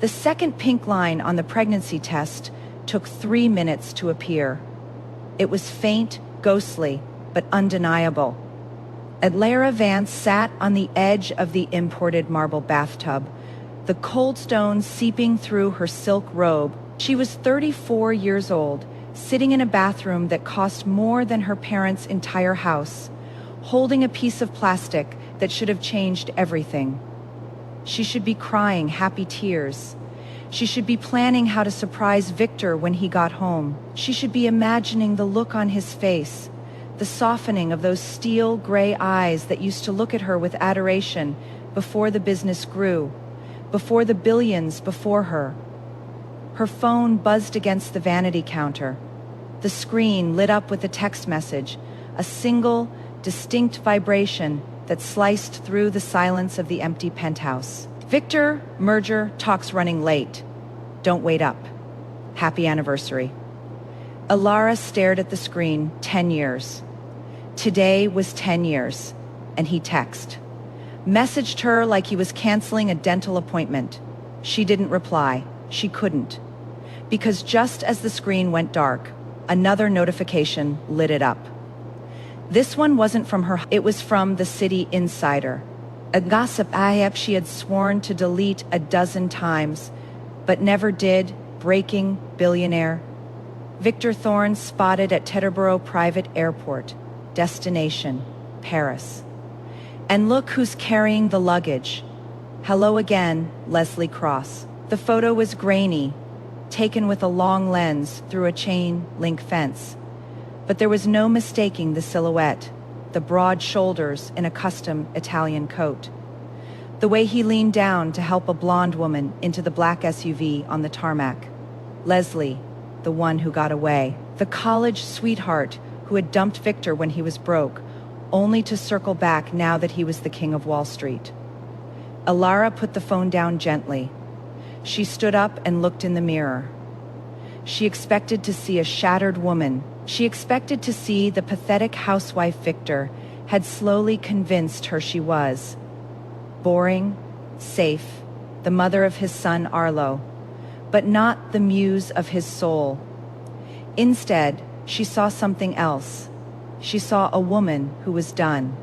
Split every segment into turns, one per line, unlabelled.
The second pink line on the pregnancy test took 3 minutes to appear. It was faint, ghostly, but undeniable. Alara Vance sat on the edge of the imported marble bathtub, the cold stones seeping through her silk robe. She was 34 years old, sitting in a bathroom that cost more than her parents' entire house, holding a piece of plastic that should have changed everything. She should be crying happy tears. She should be planning how to surprise Victor when he got home. She should be imagining the look on his face, the softening of those steel gray eyes that used to look at her with adoration before the business grew, before the billions before her. Her phone buzzed against the vanity counter. The screen lit up with a text message, a single, distinct vibration that sliced through the silence of the empty penthouse. Victor, merger, talks running late. Don't wait up. Happy anniversary. Alara stared at the screen. 10 years. Today was 10 years, and he messaged her like he was canceling a dental appointment. She didn't reply. She couldn't. Because just as the screen went dark, another notification lit it up. This one wasn't from her, it was from the City Insider. A gossip app she had sworn to delete a dozen times, but never did. Breaking billionaire. Victor Thorne spotted at Teterboro Private Airport. Destination, Paris. And look who's carrying the luggage. Hello again, Leslie Cross. The photo was grainy, taken with a long lens through a chain link fence. But there was no mistaking the silhouette, the broad shoulders in a custom Italian coat. The way he leaned down to help a blonde woman into the black SUV on the tarmac. Leslie, the one who got away. The college sweetheart who had dumped Victor when he was broke, only to circle back now that he was the king of Wall Street. Alara put the phone down gently. She stood up and looked in the mirror. She expected to see a shattered woman. She expected to see the pathetic housewife Victor had slowly convinced her she was. Boring, safe, the mother of his son Arlo, but not the muse of his soul. Instead, she saw something else. She saw a woman who was done.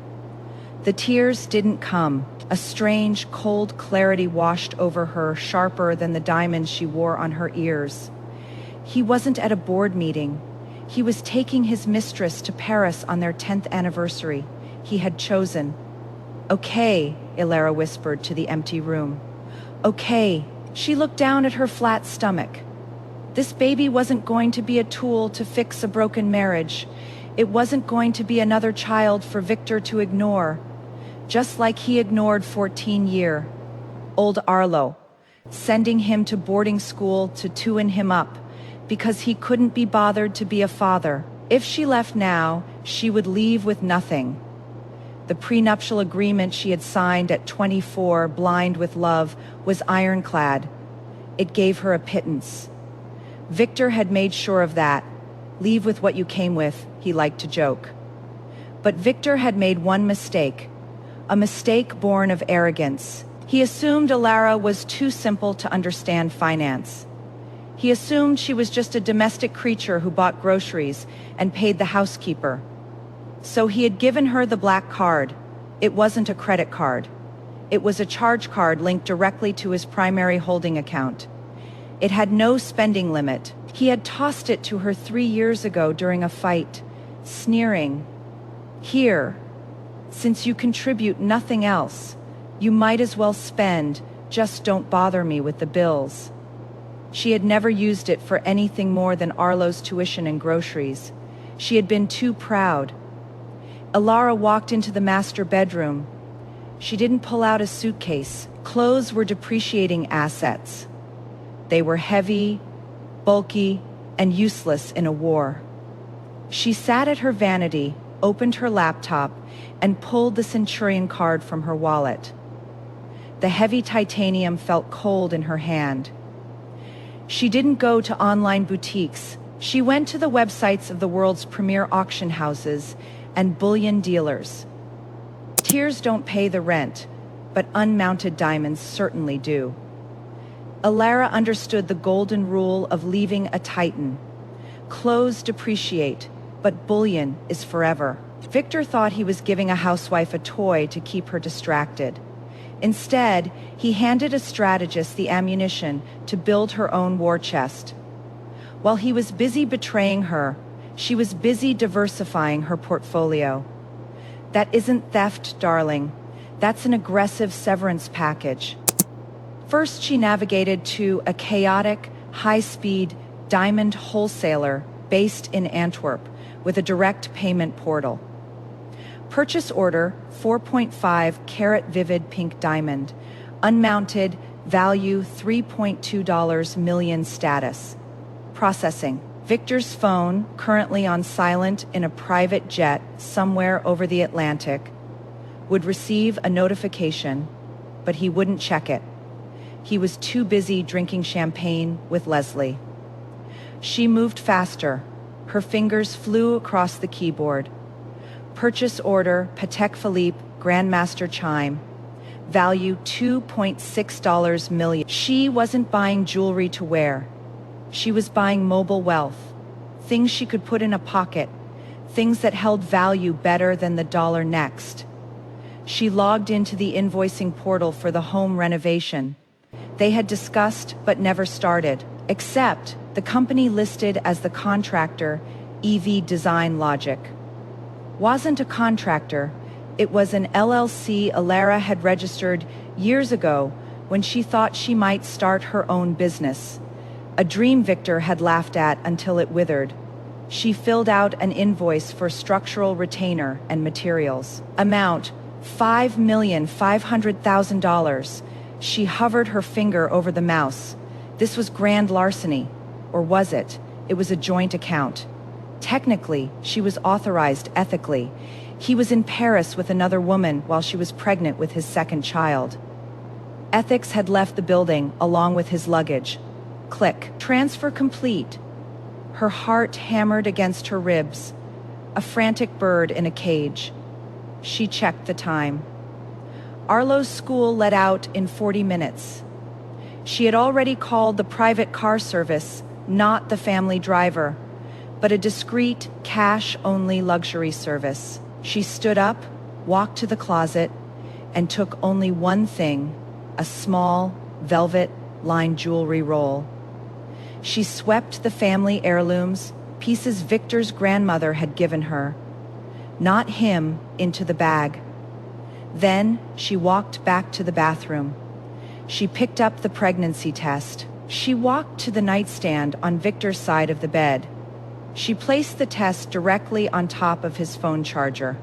The tears didn't come. A strange, cold clarity washed over her, sharper than the diamonds she wore on her ears. He wasn't at a board meeting. He was taking his mistress to Paris on their 10th anniversary. He had chosen. Okay, Alara whispered to the empty room. Okay. She looked down at her flat stomach. This baby wasn't going to be a tool to fix a broken marriage. It wasn't going to be another child for Victor to ignore, just like he ignored 14-year-old Arlo, sending him to boarding school to tune him up because he couldn't be bothered to be a father. If she left now, she would leave with nothing. The prenuptial agreement she had signed at 24, blind with love, was ironclad. It gave her a pittance. Victor had made sure of that. Leave with what you came with, he liked to joke. But Victor had made one mistake, a mistake born of arrogance. He assumed Alara was too simple to understand finance. He assumed she was just a domestic creature who bought groceries and paid the housekeeper. So he had given her the black card. It wasn't a credit card. It was a charge card linked directly to his primary holding account. It had no spending limit. He had tossed it to her 3 years ago during a fight, sneering, "Here, since you contribute nothing else, you might as well spend, just don't bother me with the bills." She had never used it for anything more than Arlo's tuition and groceries. She had been too proud. Alara walked into the master bedroom. She didn't pull out a suitcase. Clothes were depreciating assets. They were heavy, bulky, and useless in a war. She sat at her vanity, opened her laptop, and pulled the Centurion card from her wallet. The heavy titanium felt cold in her hand. She didn't go to online boutiques. She went to the websites of the world's premier auction houses and bullion dealers. Tears don't pay the rent, but unmounted diamonds certainly do. Alara understood the golden rule of leaving a titan. Clothes depreciate, but bullion is forever. Victor thought he was giving a housewife a toy to keep her distracted. Instead, he handed a strategist the ammunition to build her own war chest. While he was busy betraying her, she was busy diversifying her portfolio. That isn't theft, darling. That's an aggressive severance package. First, she navigated to a chaotic, high-speed diamond wholesaler based in Antwerp with a direct payment portal. Purchase order 4.5 carat vivid pink diamond, unmounted, value $3.2 million status. Processing. Victor's phone, currently on silent in a private jet somewhere over the Atlantic, would receive a notification, but he wouldn't check it. He was too busy drinking champagne with Leslie. She moved faster. Her fingers flew across the keyboard. Purchase order Patek Philippe Grandmaster Chime. Value $2.6 million. She wasn't buying jewelry to wear. She was buying mobile wealth. Things she could put in a pocket. Things that held value better than the dollar next. She logged into the invoicing portal for the home renovation. They had discussed but never started, except the company listed as the contractor, EV Design Logic. Wasn't a contractor, it was an LLC Alara had registered years ago when she thought she might start her own business. A dream Victor had laughed at until it withered. She filled out an invoice for structural retainer and materials. Amount, $5,500,000. She hovered her finger over the mouse. This was grand larceny. Or was it? It was a joint account. Technically, she was authorized ethically. He was in Paris with another woman while she was pregnant with his second child. Ethics had left the building along with his luggage. Click. Transfer complete. Her heart hammered against her ribs. A frantic bird in a cage. She checked the time. Arlo's school let out in 40 minutes. She had already called the private car service, not the family driver, but a discreet, cash-only luxury service. She stood up, walked to the closet, and took only one thing, a small, velvet-lined jewelry roll. She swept the family heirlooms, pieces Victor's grandmother had given her, not him, into the bag. Then she walked back to the bathroom. She picked up the pregnancy test. She walked to the nightstand on Victor's side of the bed. She placed the test directly on top of his phone charger.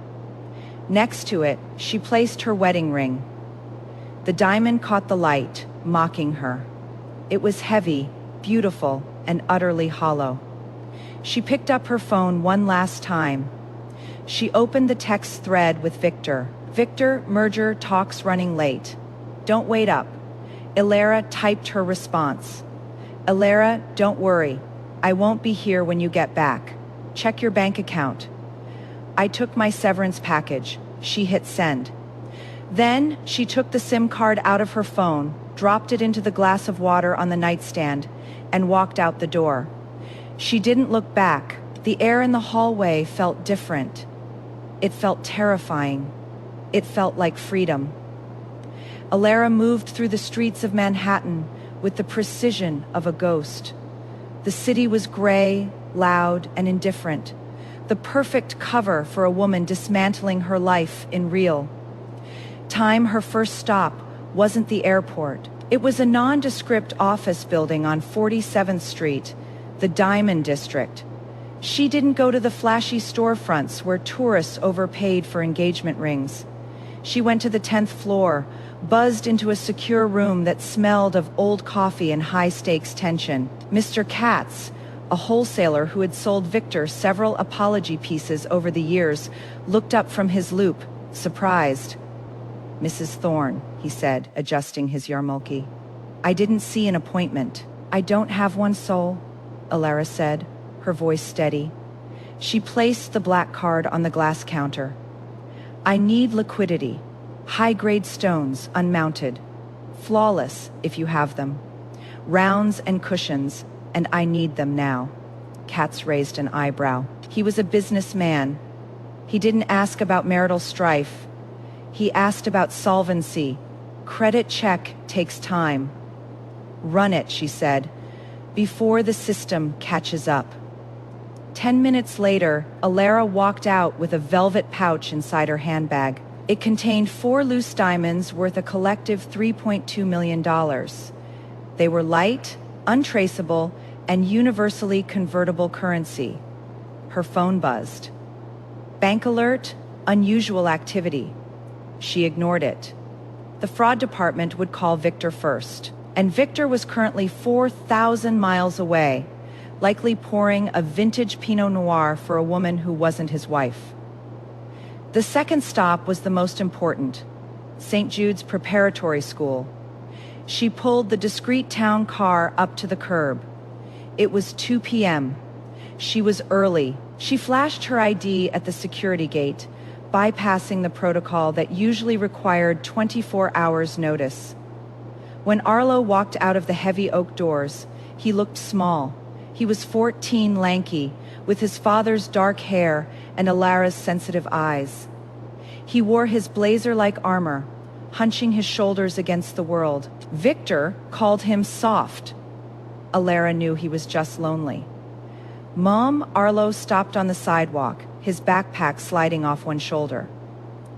Next to it, she placed her wedding ring. The diamond caught the light, mocking her. It was heavy, beautiful, and utterly hollow. She picked up her phone one last time. She opened the text thread with Victor. Victor, merger talks running late. Don't wait up. Alara typed her response. Alara, don't worry. I won't be here when you get back. Check your bank account. I took my severance package. She hit send. Then she took the SIM card out of her phone, dropped it into the glass of water on the nightstand, and walked out the door. She didn't look back. The air in the hallway felt different. It felt terrifying. It felt like freedom. Alara moved through the streets of Manhattan with the precision of a ghost. The city was gray, loud, and indifferent. The perfect cover for a woman dismantling her life in real time. Her first stop wasn't the airport. It was a nondescript office building on 47th Street, the Diamond District. She didn't go to the flashy storefronts where tourists overpaid for engagement rings. She went to the 10th floor, buzzed into a secure room that smelled of old coffee and high-stakes tension. Mr. Katz, a wholesaler who had sold Victor several apology pieces over the years, looked up from his loupe, surprised. Mrs. Thorne, he said, adjusting his yarmulke. I didn't see an appointment. I don't have one, Sol, Alara said, her voice steady. She placed the black card on the glass counter. I need liquidity. High-grade stones, unmounted. Flawless, if you have them. Rounds and cushions, and I need them now. Katz raised an eyebrow. He was a businessman. He didn't ask about marital strife. He asked about solvency. Credit check takes time. Run it, she said, before the system catches up. 10 minutes later, Alara walked out with a velvet pouch inside her handbag. It contained 4 loose diamonds worth a collective $3.2 million. They were light, untraceable, and universally convertible currency. Her phone buzzed. Bank alert, unusual activity. She ignored it. The fraud department would call Victor first, and Victor was currently 4,000 miles away, likely pouring a vintage Pinot Noir for a woman who wasn't his wife. The second stop was the most important, St. Jude's Preparatory School. She pulled the discreet town car up to the curb. It was 2 p.m. She was early. She flashed her ID at the security gate, bypassing the protocol that usually required 24 hours notice. When Arlo walked out of the heavy oak doors, he looked small. He was 14, lanky, with his father's dark hair and Alara's sensitive eyes. He wore his blazer-like armor, hunching his shoulders against the world. Victor called him soft. Alara knew he was just lonely. Mom, Arlo stopped on the sidewalk, his backpack sliding off one shoulder.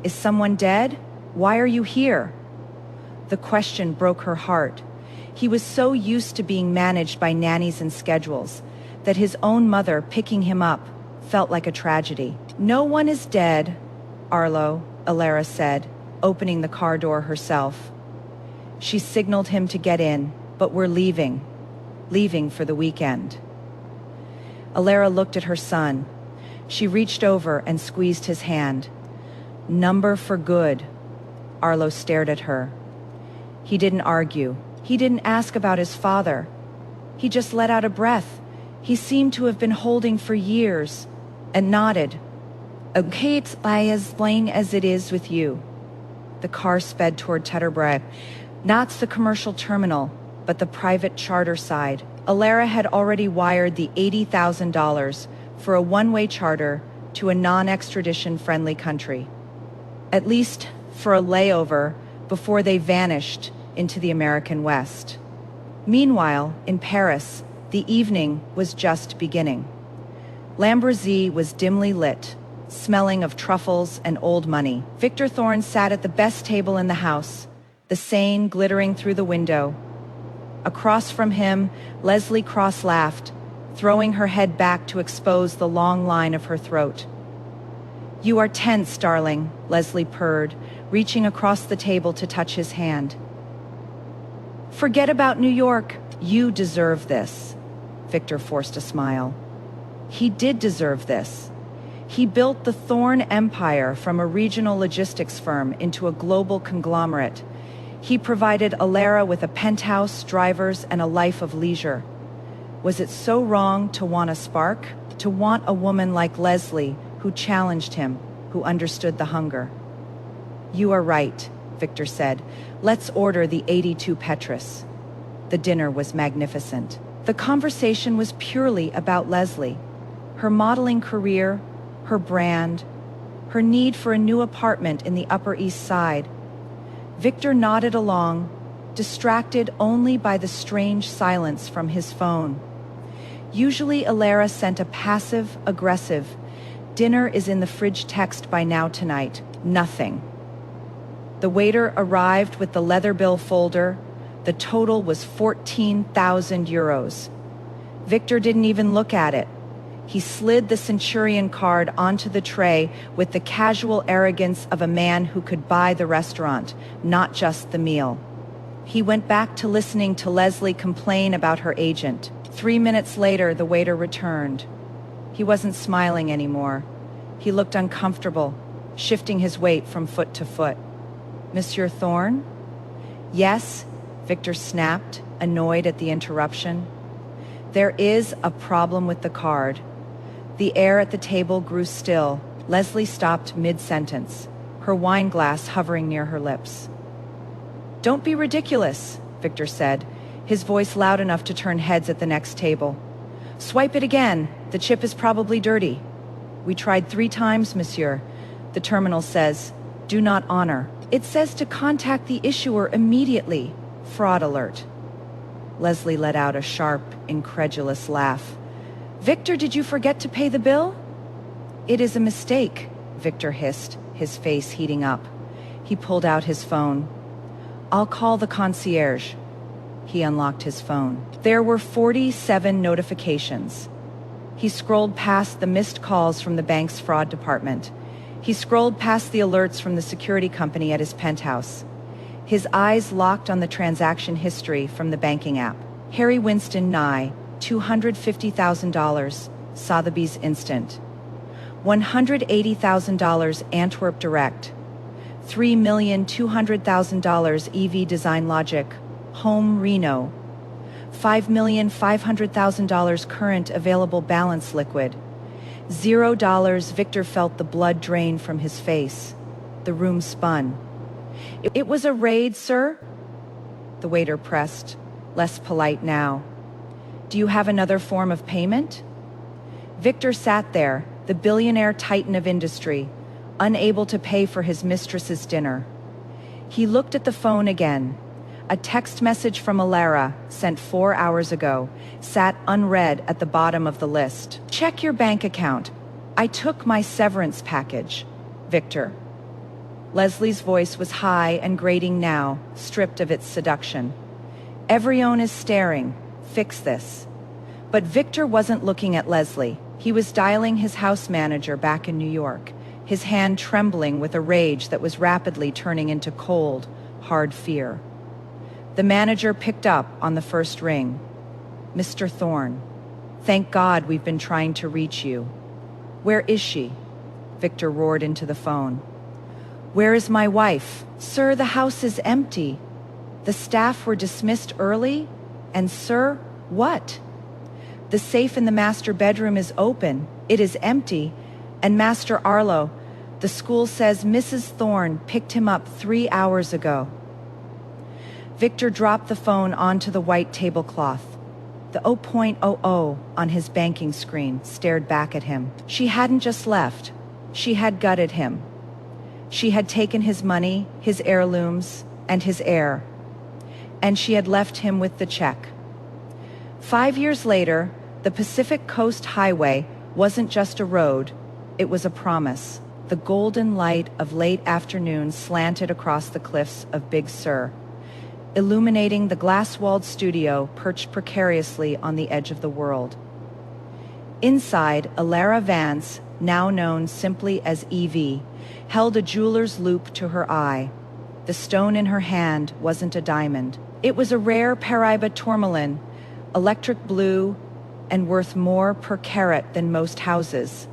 Is someone dead? Why are you here? The question broke her heart. He was so used to being managed by nannies and schedules that his own mother picking him up felt like a tragedy. No one is dead, Arlo, Alara said, opening the car door herself. She signaled him to get in, but we're leaving for the weekend. Alara looked at her son. She reached over and squeezed his hand. Number for good. Arlo stared at her. He didn't argue. He didn't ask about his father. He just let out a breath he seemed to have been holding for years, and nodded. Okay, it's as plain as it is with you. The car sped toward Tetterbreg, not the commercial terminal, but the private charter side. Alara had already wired the $80,000 for a one-way charter to a non-extradition friendly country, at least for a layover before they vanished into the American West. Meanwhile, in Paris, the evening was just beginning. Lambrusy was dimly lit, smelling of truffles and old money. Victor Thorne sat at the best table in the house, the Seine glittering through the window. Across from him, Leslie Cross laughed, throwing her head back to expose the long line of her throat. You are tense, darling, Leslie purred, reaching across the table to touch his hand. Forget about New York. You deserve this. Victor forced a smile. He did deserve this. He built the Thorne empire from a regional logistics firm into a global conglomerate. He provided Alara with a penthouse, drivers, and a life of leisure. Was it so wrong to want a spark? To want a woman like Leslie who challenged him, who understood the hunger? You are right, Victor said. Let's order the 82 Petrus. The dinner was magnificent. The conversation was purely about Leslie, her modeling career, her brand, her need for a new apartment in the Upper East Side. Victor nodded along, distracted only by the strange silence from his phone. Usually Alara sent a passive-aggressive, "Dinner is in the fridge" text by now tonight. Nothing. The waiter arrived with the leather bill folder. The total was 14,000 euros. Victor didn't even look at it. He slid the Centurion card onto the tray with the casual arrogance of a man who could buy the restaurant, not just the meal. He went back to listening to Leslie complain about her agent. 3 minutes later, the waiter returned. He wasn't smiling anymore. He looked uncomfortable, shifting his weight from foot to foot. Monsieur Thorne? Yes, Victor snapped, annoyed at the interruption. There is a problem with the card. The air at the table grew still. Leslie stopped mid-sentence, her wine glass hovering near her lips. Don't be ridiculous, Victor said, his voice loud enough to turn heads at the next table. "Swipe it again. The chip is probably dirty." "We tried 3 times, monsieur." The terminal says, "Do not honor." It says to contact the issuer immediately. Fraud alert. Leslie let out a sharp, incredulous laugh. "Victor, did you forget to pay the bill?" "It is a mistake," Victor hissed, his face heating up. He pulled out his phone. "I'll call the concierge." He unlocked his phone. There were 47 notifications. He scrolled past the missed calls from the bank's fraud department. He scrolled past the alerts from the security company at his penthouse. His eyes locked on the transaction history from the banking app. Harry Winston Nye, $250,000, Sotheby's Instant. $180,000 Antwerp Direct. $3,200,000 EV Design Logic, Home Reno. $5,500,000 current available balance liquid. $0. Victor felt the blood drain from his face. The room spun. "It was a raid, sir?" The waiter pressed, less polite now. "Do you have another form of payment?" Victor sat there, the billionaire titan of industry, unable to pay for his mistress's dinner. He looked at the phone again. A text message from Alara, sent 4 hours ago, sat unread at the bottom of the list. "Check your bank account. I took my severance package. Victor." Leslie's voice was high and grating now, stripped of its seduction. "Everyone is staring. Fix this." But Victor wasn't looking at Leslie. He was dialing his house manager back in New York, his hand trembling with a rage that was rapidly turning into cold, hard fear. The manager picked up on the first ring. "Mr. Thorne, thank God we've been trying to reach you." "Where is she?" Victor roared into the phone. "Where is my wife?" "Sir, the house is empty. The staff were dismissed early, and sir, what?" "The safe in the master bedroom is open. It is empty. And Master Arlo, the school says Mrs. Thorne picked him up 3 hours ago." Victor dropped the phone onto the white tablecloth. The 0.00 on his banking screen stared back at him. She hadn't just left. She had gutted him. She had taken his money, his heirlooms, and his heir. And she had left him with the check. 5 years later, the Pacific Coast Highway wasn't just a road, it was a promise. The golden light of late afternoon slanted across the cliffs of Big Sur, illuminating the glass-walled studio perched precariously on the edge of the world. Inside, Alara Vance, now known simply as Evie, held a jeweler's loupe to her eye. The stone in her hand wasn't a diamond. It was a rare Paraiba tourmaline, electric blue, and worth more per carat than most houses.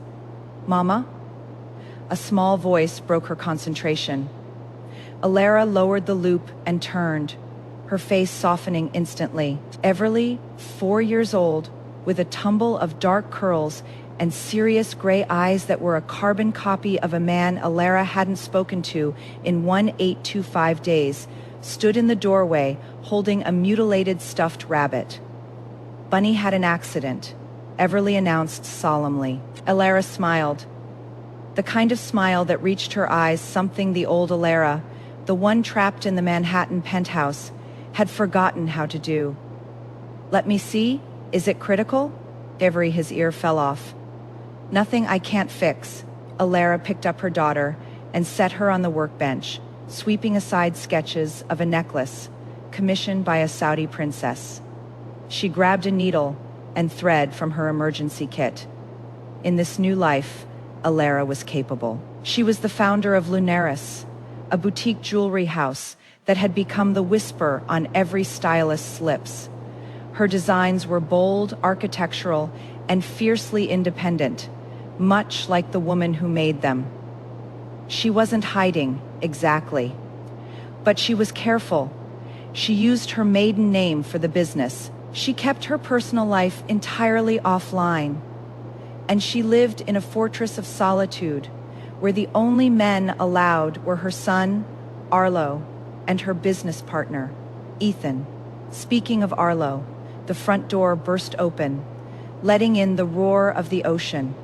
"Mama?" A small voice broke her concentration. Alara lowered the loupe and turned, her face softening instantly. Everly, 4 years old, with a tumble of dark curls and serious gray eyes that were a carbon copy of a man Alara hadn't spoken to in 1825 days, stood in the doorway holding a mutilated stuffed rabbit. "Bunny had an accident," Everly announced solemnly. Alara smiled. The kind of smile that reached her eyes, something the old Alara, the one trapped in the Manhattan penthouse, had forgotten how to do. "Let me see. Is it critical?" Every his ear fell off. "Nothing I can't fix." Alara picked up her daughter and set her on the workbench, sweeping aside sketches of a necklace commissioned by a Saudi princess. She grabbed a needle and thread from her emergency kit. In this new life, Alara was capable. She was the founder of Lunaris, a boutique jewelry house that had become the whisper on every stylist's lips. Her designs were bold, architectural, and fiercely independent, much like the woman who made them. She wasn't hiding, exactly. But she was careful. She used her maiden name for the business. She kept her personal life entirely offline. And she lived in a fortress of solitude, where the only men allowed were her son, Arlo, and her business partner, Ethan. Speaking of Arlo, the front door burst open, letting in the roar of the ocean.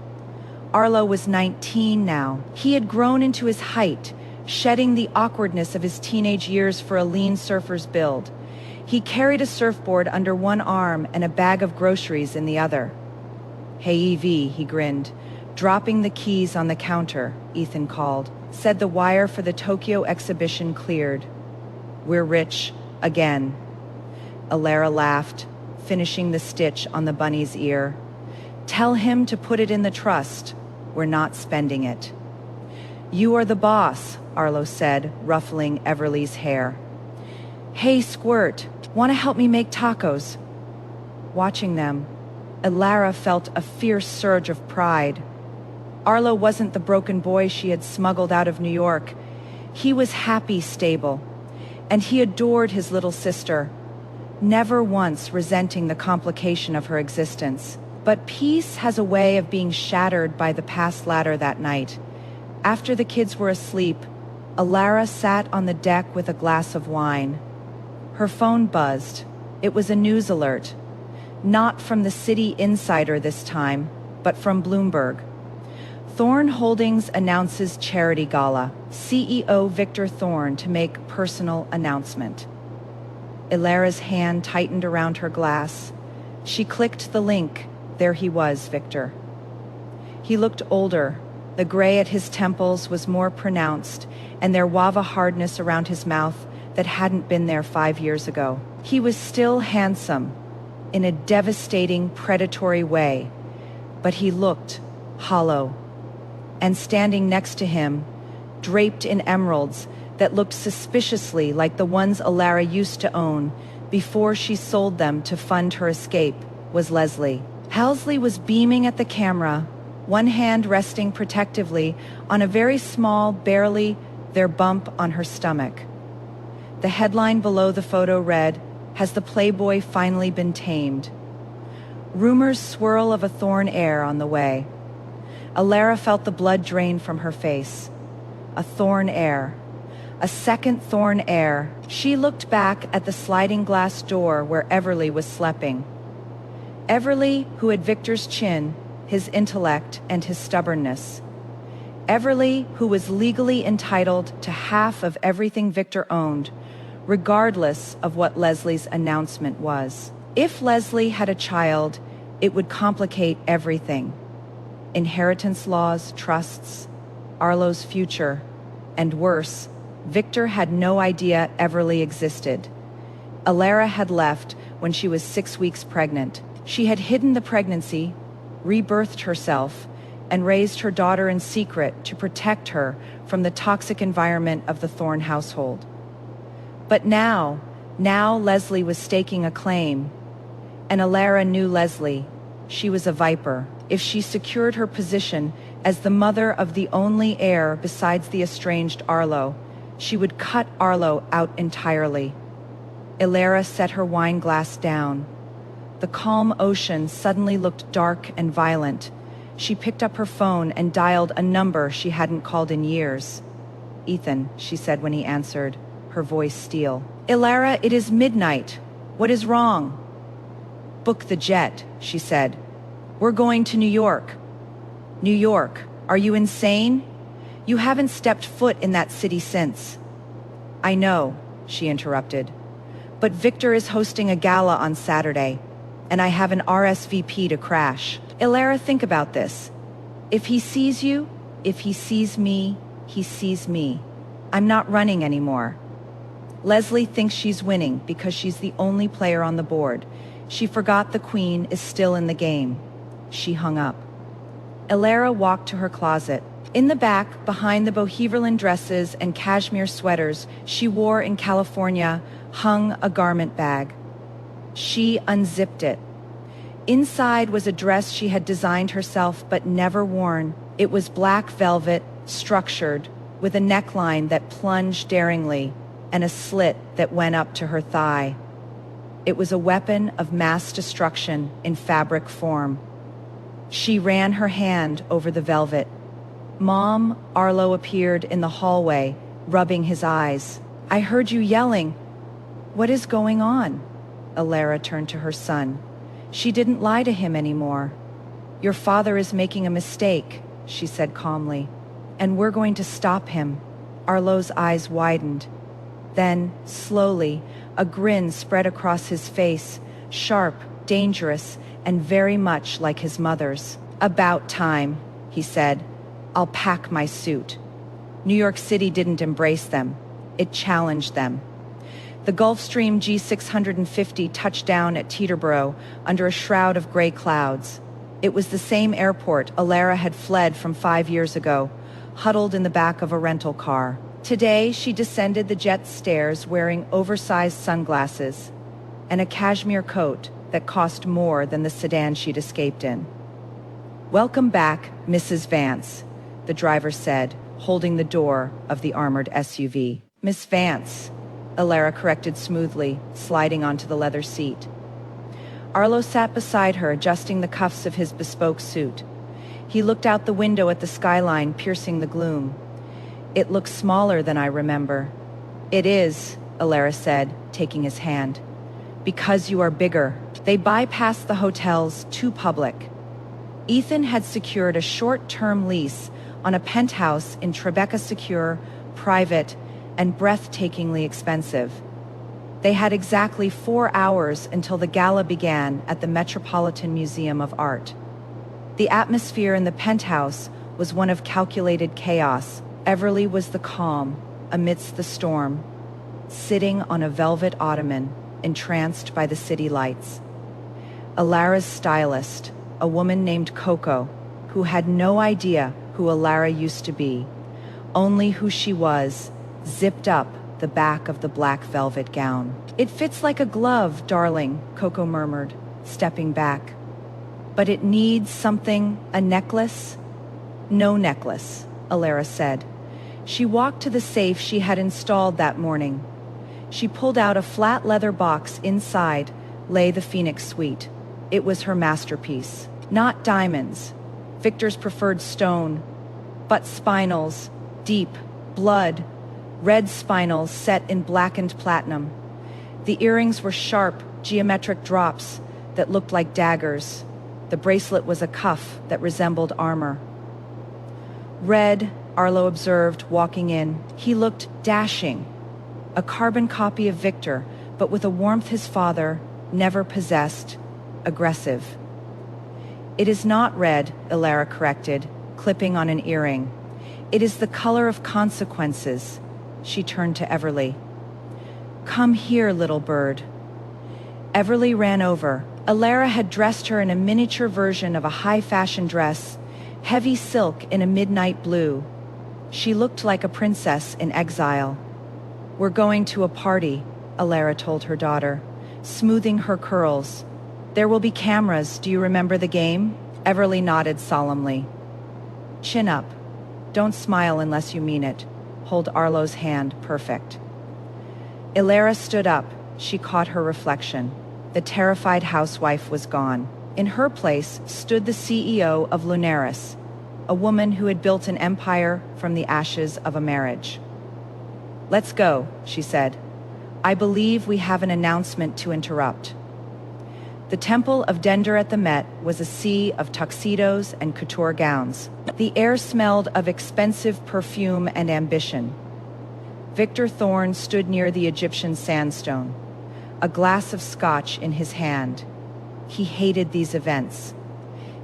Arlo was 19 now. He had grown into his height, shedding the awkwardness of his teenage years for a lean surfer's build. He carried a surfboard under one arm and a bag of groceries in the other. "Hey, Evie," he grinned. "Dropping the keys on the counter," Ethan called. Said the wire for the Tokyo exhibition cleared. "We're rich, again." Alara laughed, finishing the stitch on the bunny's ear. "Tell him to put it in the trust. We're not spending it." "You are the boss," Arlo said, ruffling Everly's hair. "Hey, Squirt, want to help me make tacos?" Watching them, Alara felt a fierce surge of pride. Arlo wasn't the broken boy she had smuggled out of New York. He was happy, stable, and he adored his little sister, never once resenting the complication of her existence. But peace has a way of being shattered by the past ladder that night. After the kids were asleep, Alara sat on the deck with a glass of wine. Her phone buzzed. It was a news alert. Not from the City Insider this time, but from Bloomberg. Thorne Holdings announces charity gala. CEO Victor Thorne to make personal announcement. Alara's hand tightened around her glass. She clicked the link. There he was, Victor. He looked older. The gray at his temples was more pronounced, and there was a hardness around his mouth that hadn't been there 5 years ago. He was still handsome, in a devastating, predatory way, but he looked hollow. And standing next to him, draped in emeralds that looked suspiciously like the ones Alara used to own before she sold them to fund her escape, was Leslie. Helsley was beaming at the camera, one hand resting protectively on a very small, barely there bump on her stomach. The headline below the photo read, "Has the Playboy finally been tamed?" Rumors swirl of a Thorne heir on the way. Alara felt the blood drain from her face. A Thorne heir. A second Thorne heir. She looked back at the sliding glass door where Everly was sleeping. Everly, who had Victor's chin, his intellect, and his stubbornness. Everly, who was legally entitled to half of everything Victor owned, regardless of what Leslie's announcement was. If Leslie had a child, it would complicate everything. Inheritance laws, trusts, Arlo's future, and worse, Victor had no idea Everly existed. Alara had left when she was 6 weeks pregnant. She had hidden the pregnancy, rebirthed herself, and raised her daughter in secret to protect her from the toxic environment of the Thorne household. But now Leslie was staking a claim, and Alara knew Leslie. She was a viper. If she secured her position as the mother of the only heir besides the estranged Arlo, she would cut Arlo out entirely. Alara set her wine glass down. The calm ocean suddenly looked dark and violent. She picked up her phone and dialed a number she hadn't called in years. "Ethan," she said when he answered, her voice steel. "Alara, it is midnight. What is wrong?" "Book the jet," she said. "We're going to New York." "New York? Are you insane? You haven't stepped foot in that city since." "I know," she interrupted. "But Victor is hosting a gala on Saturday, and I have an RSVP to crash. Alara, think about this. If he sees you, if he sees me, he sees me. I'm not running anymore. Leslie thinks she's winning because she's the only player on the board. She forgot the queen is still in the game." She hung up. Alara walked to her closet. In the back, behind the bohemian dresses and cashmere sweaters she wore in California, hung a garment bag. She unzipped it. Inside was a dress she had designed herself but never worn. It was black velvet, structured, with a neckline that plunged daringly and a slit that went up to her thigh. It was a weapon of mass destruction in fabric form. She ran her hand over the velvet. "Mom," Arlo appeared in the hallway, rubbing his eyes. "I heard you yelling. What is going on?" Alara turned to her son. She didn't lie to him anymore. Your father is making a mistake, she said calmly. And we're going to stop him. Arlo's eyes widened. Then, slowly, a grin spread across his face, sharp, dangerous, and very much like his mother's. About time, he said. I'll pack my suit. New York City didn't embrace them. It challenged them. The Gulfstream G650 touched down at Teterboro under a shroud of gray clouds. It was the same airport Alara had fled from 5 years ago, huddled in the back of a rental car. Today, she descended the jet stairs wearing oversized sunglasses and a cashmere coat that cost more than the sedan she'd escaped in. Welcome back, Mrs. Vance, the driver said, holding the door of the armored SUV. Miss Vance, Alara corrected smoothly, sliding onto the leather seat. Arlo sat beside her, adjusting the cuffs of his bespoke suit. He looked out the window at the skyline, piercing the gloom. It looks smaller than I remember. It is, Alara said, taking his hand. Because you are bigger. They bypassed the hotels too public. Ethan had secured a short-term lease on a penthouse in Tribeca, secure, private, and breathtakingly expensive. They had exactly 4 hours until the gala began at the Metropolitan Museum of Art. The atmosphere in the penthouse was one of calculated chaos. Everly was the calm amidst the storm, sitting on a velvet ottoman, entranced by the city lights. Alara's stylist, a woman named Coco, who had no idea who Alara used to be, only who she was, zipped up the back of the black velvet gown. It fits like a glove, darling, Coco murmured, stepping back. But it needs something, a necklace? No necklace, Alara said. She walked to the safe she had installed that morning. She pulled out a flat leather box. Inside lay the Phoenix Suite. It was her masterpiece. Not diamonds, Victor's preferred stone, but spinels, deep, blood, red spinels set in blackened platinum. The earrings were sharp, geometric drops that looked like daggers. The bracelet was a cuff that resembled armor. Red, Arlo observed, walking in. He looked dashing, a carbon copy of Victor, but with a warmth his father never possessed, aggressive. It is not red, Alara corrected, clipping on an earring. It is the color of consequences. She turned to Everly. Come here, little bird. Everly ran over. Alara had dressed her in a miniature version of a high-fashion dress, heavy silk in a midnight blue. She looked like a princess in exile. We're going to a party, Alara told her daughter, smoothing her curls. There will be cameras. Do you remember the game? Everly nodded solemnly. Chin up. Don't smile unless you mean it. Hold Arlo's hand perfect. Alara stood up. She caught her reflection. The terrified housewife was gone. In her place stood the CEO of Lunaris, a woman who had built an empire from the ashes of a marriage. Let's go, she said. I believe we have an announcement to interrupt. The temple of Dender at the Met was a sea of tuxedos and couture gowns. The air smelled of expensive perfume and ambition. Victor Thorne stood near the Egyptian sandstone, a glass of scotch in his hand. He hated these events.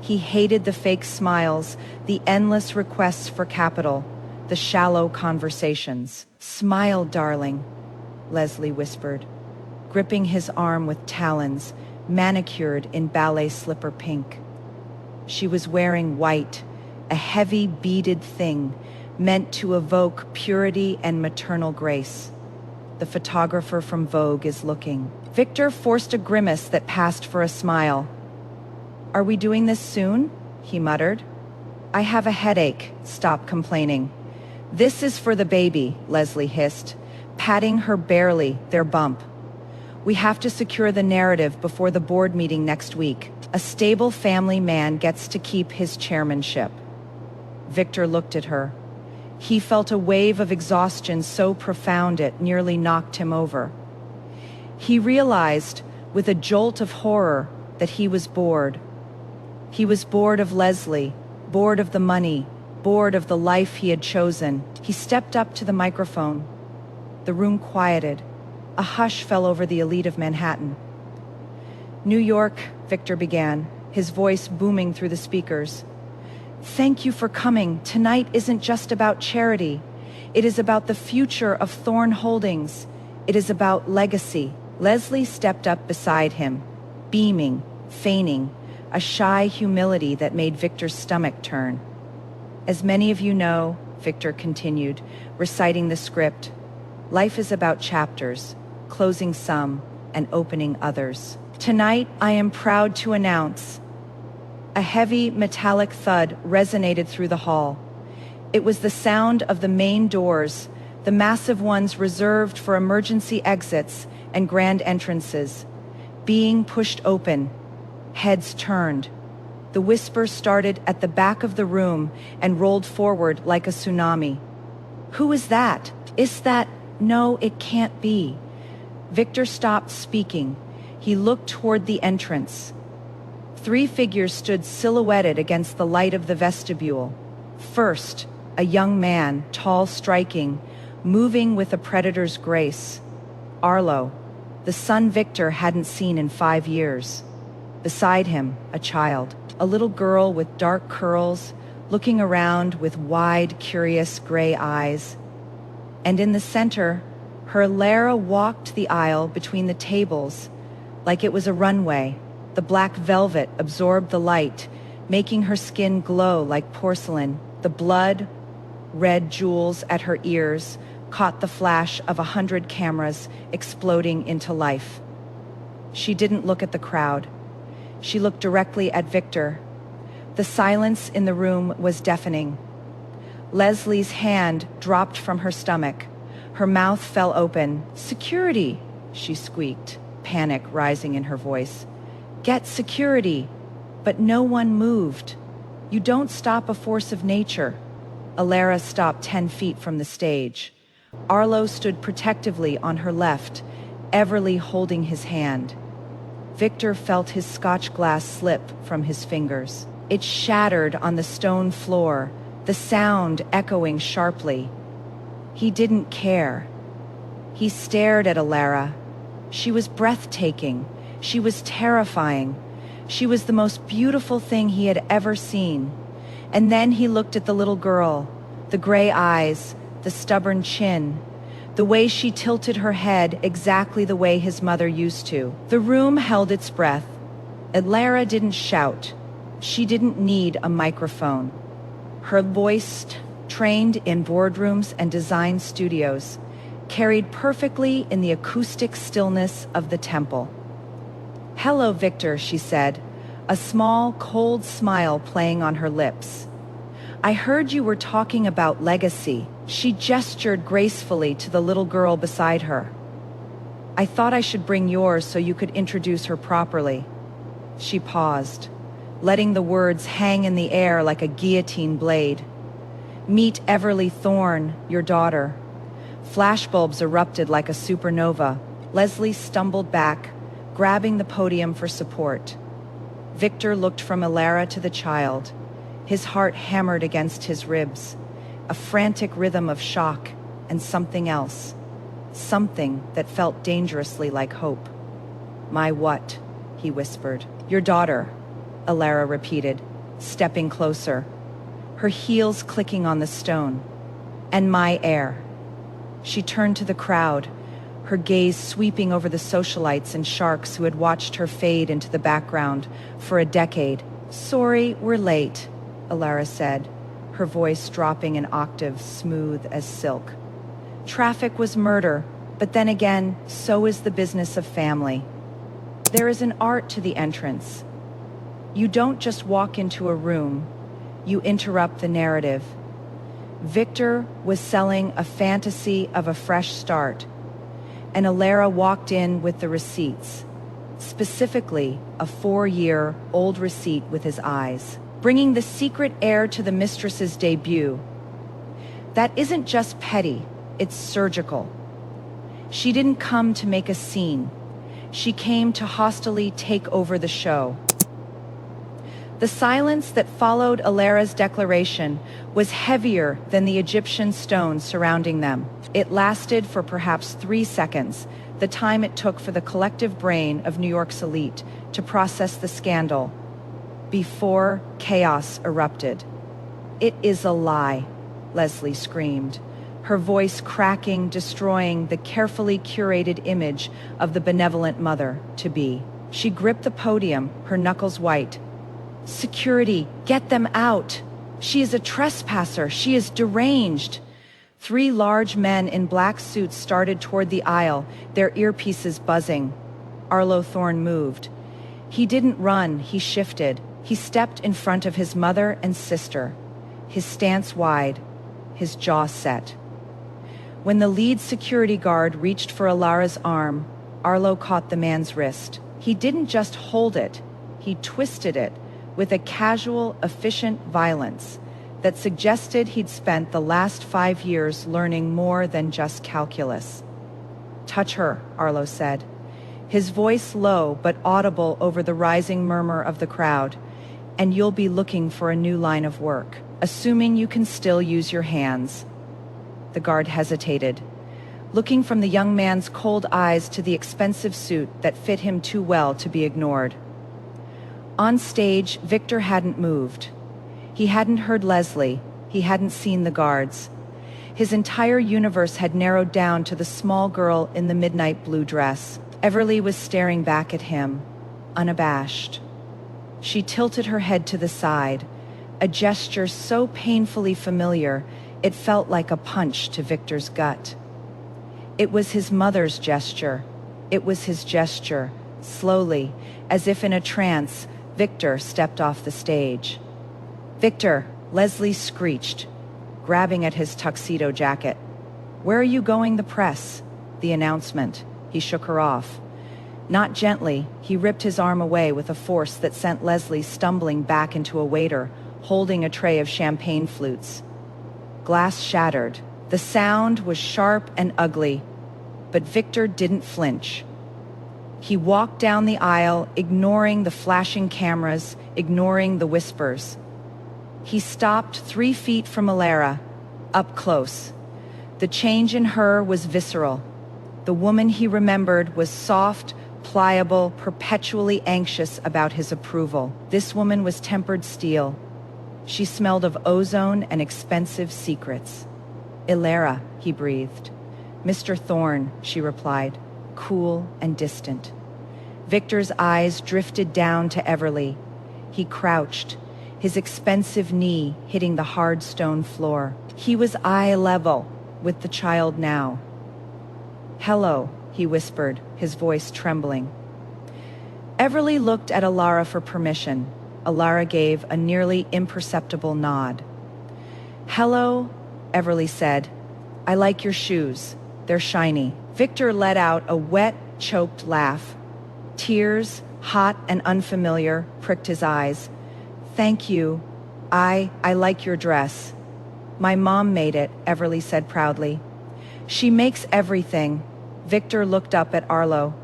He hated the fake smiles, the endless requests for capital, the shallow conversations. Smile, darling, Leslie whispered, gripping his arm with talons, manicured in ballet slipper pink. She was wearing white, a heavy beaded thing meant to evoke purity and maternal grace. The photographer from Vogue is looking. Victor forced a grimace that passed for a smile. Are we doing this soon? He muttered. I have a headache. Stop complaining. This is for the baby, Leslie hissed, patting her barely, their bump. We have to secure the narrative before the board meeting next week. A stable family man gets to keep his chairmanship. Victor looked at her. He felt a wave of exhaustion so profound it nearly knocked him over. He realized with a jolt of horror, that he was bored. He was bored of Leslie, bored of the money, bored of the life he had chosen. He stepped up to the microphone. The room quieted. A hush fell over the elite of Manhattan. "New York," Victor began, his voice booming through the speakers. "Thank you for coming. Tonight isn't just about charity. It is about the future of Thorn Holdings. It is about legacy." Leslie stepped up beside him, beaming, feigning, a shy humility that made Victor's stomach turn. "As many of you know," Victor continued, reciting the script, "life is about chapters, closing some and opening others. Tonight, I am proud to announce." A heavy metallic thud resonated through the hall. It was the sound of the main doors, the massive ones reserved for emergency exits and grand entrances, being pushed open. Heads turned. The whisper started at the back of the room and rolled forward like a tsunami. "Who is that? Is that? No, it can't be." Victor stopped speaking. He looked toward the entrance. 3 figures stood silhouetted against the light of the vestibule. First, a young man, tall, striking, moving with a predator's grace. Arlo, the son Victor hadn't seen in 5 years. Beside him, a child, a little girl with dark curls, looking around with wide, curious gray eyes. And in the center, her Lara walked the aisle between the tables like it was a runway. The black velvet absorbed the light, making her skin glow like porcelain. The blood, red jewels at her ears caught the flash of 100 cameras exploding into life. She didn't look at the crowd. She looked directly at Victor. The silence in the room was deafening. Leslie's hand dropped from her stomach. Her mouth fell open. "Security," she squeaked, panic rising in her voice. "Get security." But no one moved. "You don't stop a force of nature." Alara stopped 10 feet from the stage. Arlo stood protectively on her left, Everly holding his hand. Victor felt his scotch glass slip from his fingers. It shattered on the stone floor, the sound echoing sharply. He didn't care. He stared at Alara. She was breathtaking. She was terrifying. She was the most beautiful thing he had ever seen. And then he looked at the little girl, the gray eyes, the stubborn chin, the way she tilted her head exactly the way his mother used to. The room held its breath. Alara didn't shout. She didn't need a microphone. Her voice, trained in boardrooms and design studios, carried perfectly in the acoustic stillness of the temple. "Hello, Victor," she said, a small, cold smile playing on her lips. "I heard you were talking about legacy." She gestured gracefully to the little girl beside her. "I thought I should bring yours so you could introduce her properly." She paused, letting the words hang in the air like a guillotine blade. "Meet Everly Thorn, your daughter." Flashbulbs erupted like a supernova. Leslie stumbled back, grabbing the podium for support. Victor looked from Alara to the child. His heart hammered against his ribs, a frantic rhythm of shock and something else, something that felt dangerously like hope. "My what?" he whispered. "Your daughter," Alara repeated, stepping closer, her heels clicking on the stone. "And my heir." She turned to the crowd, her gaze sweeping over the socialites and sharks who had watched her fade into the background for a decade. "Sorry, we're late," Alara said, her voice dropping an octave smooth as silk. "Traffic was murder, but then again, so is the business of family. There is an art to the entrance. You don't just walk into a room, you interrupt the narrative." Victor was selling a fantasy of a fresh start, and Alara walked in with the receipts, specifically a 4-year-old receipt with his eyes, bringing the secret heir to the mistress's debut. That isn't just petty, it's surgical. She didn't come to make a scene. She came to hostilely take over the show. The silence that followed Alara's declaration was heavier than the Egyptian stones surrounding them. It lasted for perhaps 3 seconds, the time it took for the collective brain of New York's elite to process the scandal, before chaos erupted. "It is a lie," Leslie screamed, her voice cracking, destroying the carefully curated image of the benevolent mother-to-be. She gripped the podium, her knuckles white. "Security, get them out! She is a trespasser! She is deranged!" 3 large men in black suits started toward the aisle, their earpieces buzzing. Arlo Thorne moved. He didn't run, he shifted. He stepped in front of his mother and sister, his stance wide, his jaw set. When the lead security guard reached for Alara's arm, Arlo caught the man's wrist. He didn't just hold it, he twisted it with a casual, efficient violence that suggested he'd spent the last 5 years learning more than just calculus. "Touch her," Arlo said, his voice low but audible over the rising murmur of the crowd, "and you'll be looking for a new line of work, assuming you can still use your hands." The guard hesitated, looking from the young man's cold eyes to the expensive suit that fit him too well to be ignored. On stage, Victor hadn't moved. He hadn't heard Leslie. He hadn't seen the guards. His entire universe had narrowed down to the small girl in the midnight blue dress. Everly was staring back at him, unabashed. She tilted her head to the side, a gesture so painfully familiar it felt like a punch to Victor's gut. It was his mother's gesture. It was his gesture. Slowly, as if in a trance, Victor stepped off the stage. "Victor," Leslie screeched, grabbing at his tuxedo jacket. "Where are you going, the press?" The announcement. He shook her off. Not gently, he ripped his arm away with a force that sent Leslie stumbling back into a waiter, holding a tray of champagne flutes. Glass shattered. The sound was sharp and ugly, but Victor didn't flinch. He walked down the aisle, ignoring the flashing cameras, ignoring the whispers. He stopped 3 feet from Alara, up close. The change in her was visceral. The woman he remembered was soft, pliable, perpetually anxious about his approval. This woman was tempered steel. She smelled of ozone and expensive secrets. "Alara," he breathed. "Mr. Thorne," she replied, cool and distant. Victor's eyes drifted down to Everly. He crouched, his expensive knee hitting the hard stone floor. He was eye level with the child now. "Hello," he whispered, his voice trembling. Everly looked at Alara for permission. Alara gave a nearly imperceptible nod. "Hello," Everly said. "I like your shoes. They're shiny." Victor let out a wet, choked laugh. Tears, hot and unfamiliar, pricked his eyes. "Thank you. I like your dress." "My mom made it," Everly said proudly. "She makes everything." Victor looked up at Arlo.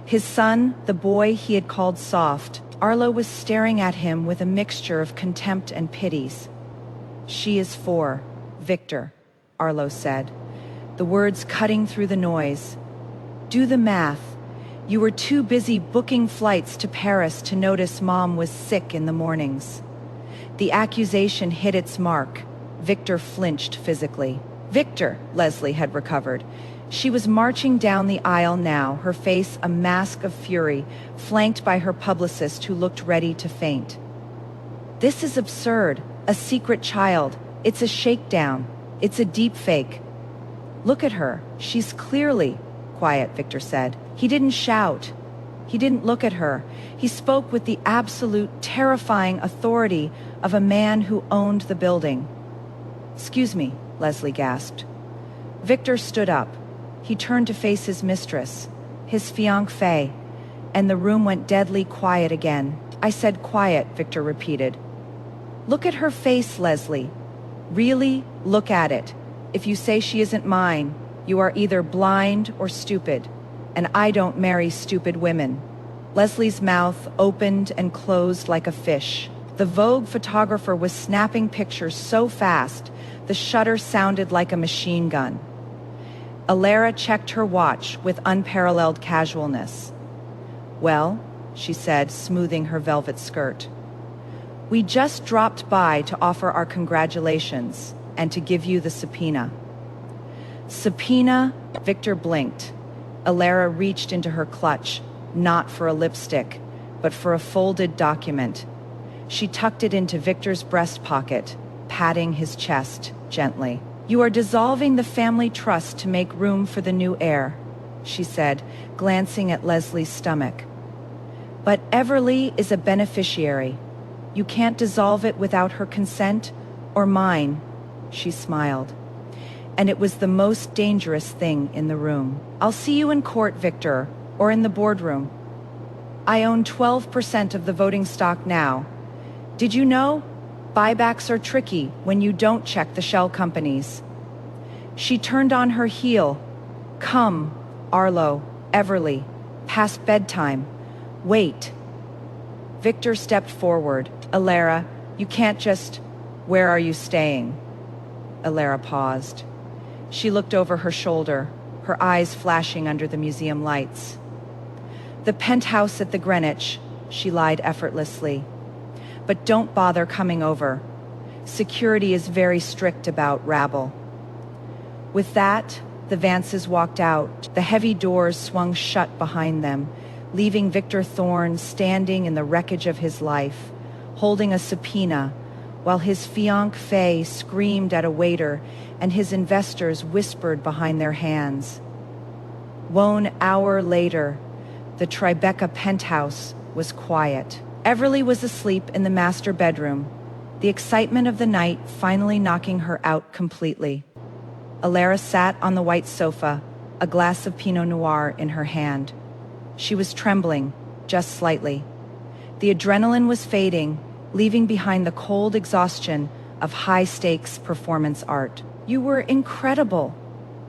His son, the boy he had called soft, Arlo was staring at him with a mixture of contempt and pities. "She is 4, Victor," Arlo said, the words cutting through the noise. "Do the math. You were too busy booking flights to Paris to notice Mom was sick in the mornings." The accusation hit its mark. Victor flinched physically. "Victor," Leslie had recovered. She was marching down the aisle now, her face a mask of fury, flanked by her publicist who looked ready to faint. "This is absurd. A secret child. It's a shakedown. It's a deep fake." "Look at her. She's clearly..." "Quiet," Victor said. He didn't shout. He didn't look at her. He spoke with the absolute, terrifying authority of a man who owned the building. "Excuse me," Leslie gasped. Victor stood up. He turned to face his mistress, his fiancée, and the room went deadly quiet again. "I said quiet," Victor repeated. "Look at her face, Leslie. Really, look at it. If you say she isn't mine, you are either blind or stupid." and I don't marry stupid women. Leslie's mouth opened and closed like a fish. The Vogue photographer was snapping pictures so fast, the shutter sounded like a machine gun. Alara checked her watch with unparalleled casualness. "Well," she said, smoothing her velvet skirt. "We just dropped by to offer our congratulations and to give you the subpoena." "Subpoena?" Victor blinked. Alara reached into her clutch, not for a lipstick, but for a folded document. She tucked it into Victor's breast pocket, patting his chest gently. "You are dissolving the family trust to make room for the new heir," she said, glancing at Leslie's stomach. "But Everly is a beneficiary. You can't dissolve it without her consent or mine," she smiled. "And it was the most dangerous thing in the room. I'll see you in court, Victor, or in the boardroom. I own 12% of the voting stock now. Did you know? Buybacks are tricky when you don't check the shell companies." She turned on her heel. "Come, Arlo, Everly, past bedtime. Wait." Victor stepped forward. "Alara, you can't just... Where are you staying?" Alara paused. She looked over her shoulder, her eyes flashing under the museum lights. "The penthouse at the Greenwich," she lied effortlessly. "But don't bother coming over. Security is very strict about rabble." With that, the Vances walked out. The heavy doors swung shut behind them, leaving Victor Thorne standing in the wreckage of his life, holding a subpoena, while his fiancée screamed at a waiter and his investors whispered behind their hands. 1 hour later, the Tribeca penthouse was quiet. Everly was asleep in the master bedroom, the excitement of the night finally knocking her out completely. Alara sat on the white sofa, a glass of Pinot Noir in her hand. She was trembling, just slightly. The adrenaline was fading, leaving behind the cold exhaustion of high-stakes performance art. "You were incredible,"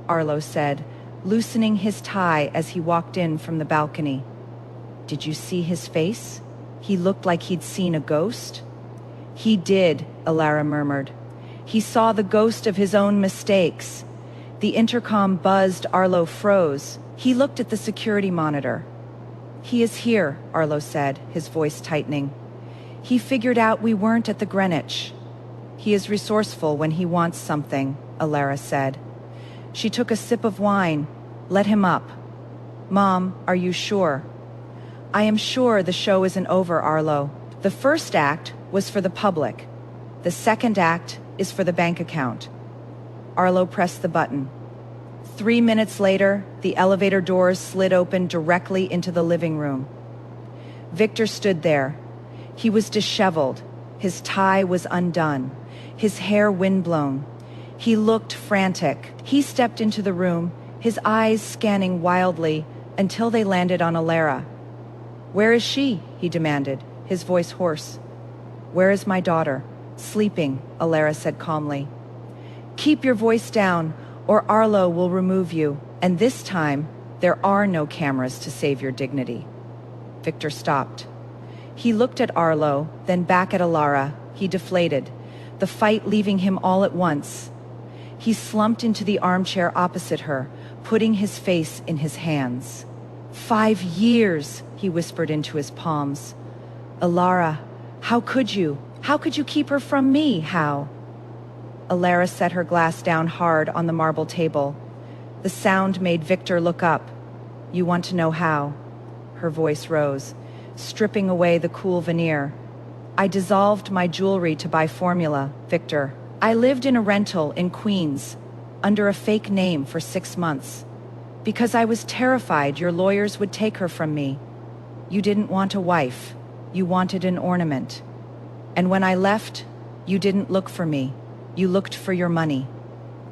Arlo said, loosening his tie as he walked in from the balcony. "Did you see his face? He looked like he'd seen a ghost." "He did," Alara murmured. "He saw the ghost of his own mistakes." The intercom buzzed. Arlo froze. He looked at the security monitor. "He is here," Arlo said, his voice tightening. "He figured out we weren't at the Greenwich." "He is resourceful when he wants something," Alara said. She took a sip of wine. "Let him up." "Mom, are you sure?" "I am sure the show isn't over, Arlo. The first act was for the public. The second act is for the bank account." Arlo pressed the button. 3 minutes later, the elevator doors slid open directly into the living room. Victor stood there. He was disheveled. His tie was undone, his hair windblown. He looked frantic. He stepped into the room, his eyes scanning wildly until they landed on Alara. "Where is she?" he demanded, his voice hoarse. "Where is my daughter?" "Sleeping," Alara said calmly. "Keep your voice down, or Arlo will remove you, and this time, there are no cameras to save your dignity." Victor stopped. He looked at Arlo, then back at Alara. He deflated, the fight leaving him all at once. He slumped into the armchair opposite her, putting his face in his hands. 5 years, he whispered into his palms. "Alara, how could you? How could you keep her from me? How?" Alara set her glass down hard on the marble table. The sound made Victor look up. "You want to know how?" Her voice rose, stripping away the cool veneer. "I dissolved my jewelry to buy formula, Victor. I lived in a rental in Queens, under a fake name for 6 months. Because I was terrified your lawyers would take her from me. You didn't want a wife. You wanted an ornament. And when I left, you didn't look for me. You looked for your money."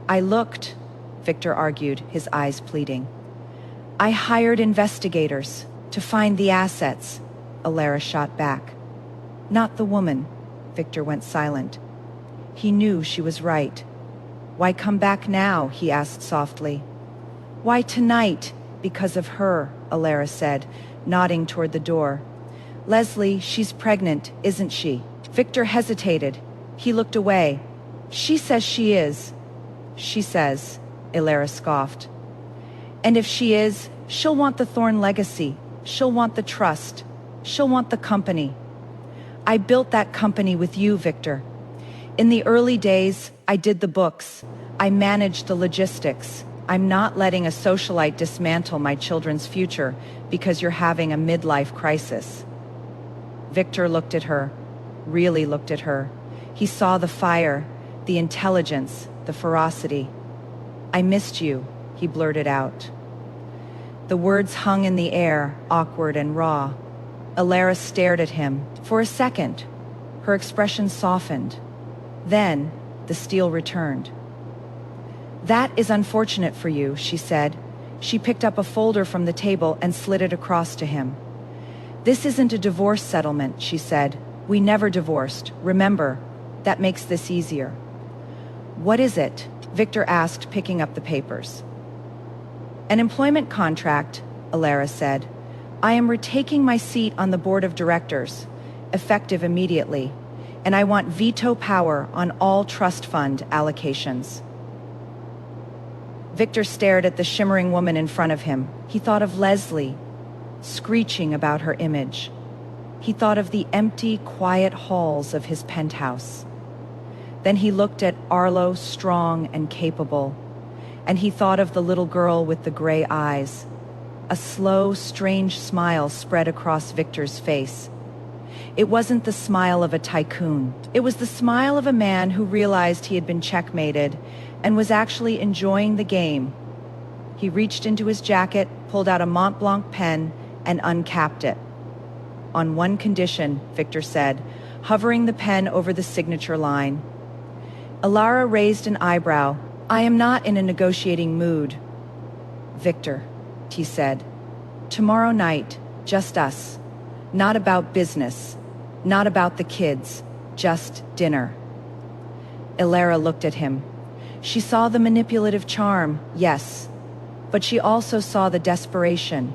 "I looked," Victor argued, his eyes pleading. "I hired investigators to find the assets," Alara shot back. "Not the woman." Victor went silent. He knew she was right. "Why come back now?" he asked softly. "Why tonight?" because of her, Alara said, nodding toward the door. Leslie, she's pregnant, isn't she? Victor hesitated. He looked away. She says she is. She says, Alara scoffed. And if she is, she'll want the Thorne legacy. She'll want the trust. She'll want the company. I built that company with you, Victor. In the early days, I did the books. I managed the logistics. I'm not letting a socialite dismantle my children's future because you're having a midlife crisis. Victor looked at her, really looked at her. He saw the fire, the intelligence, the ferocity. I missed you, he blurted out. The words hung in the air, awkward and raw. Alara stared at him. For a second, her expression softened. Then, the steel returned. That is unfortunate for you, she said. She picked up a folder from the table and slid it across to him. This isn't a divorce settlement, she said. We never divorced. Remember, that makes this easier. What is it? Victor asked, picking up the papers. An employment contract, Alara said. I am retaking my seat on the board of directors, effective immediately, and I want veto power on all trust fund allocations. Victor stared at the shimmering woman in front of him. He thought of Leslie, screeching about her image. He thought of the empty, quiet halls of his penthouse. Then he looked at Arlo, strong and capable, and he thought of the little girl with the gray eyes. A slow, strange smile spread across Victor's face. It wasn't the smile of a tycoon. It was the smile of a man who realized he had been checkmated and was actually enjoying the game. He reached into his jacket, pulled out a Mont Blanc pen, and uncapped it. On one condition, Victor said, hovering the pen over the signature line. Alara raised an eyebrow. I am not in a negotiating mood. Victor, he said, tomorrow night, just us. Not about business, not about the kids, just dinner. Alara looked at him. She saw the manipulative charm, yes, but she also saw the desperation.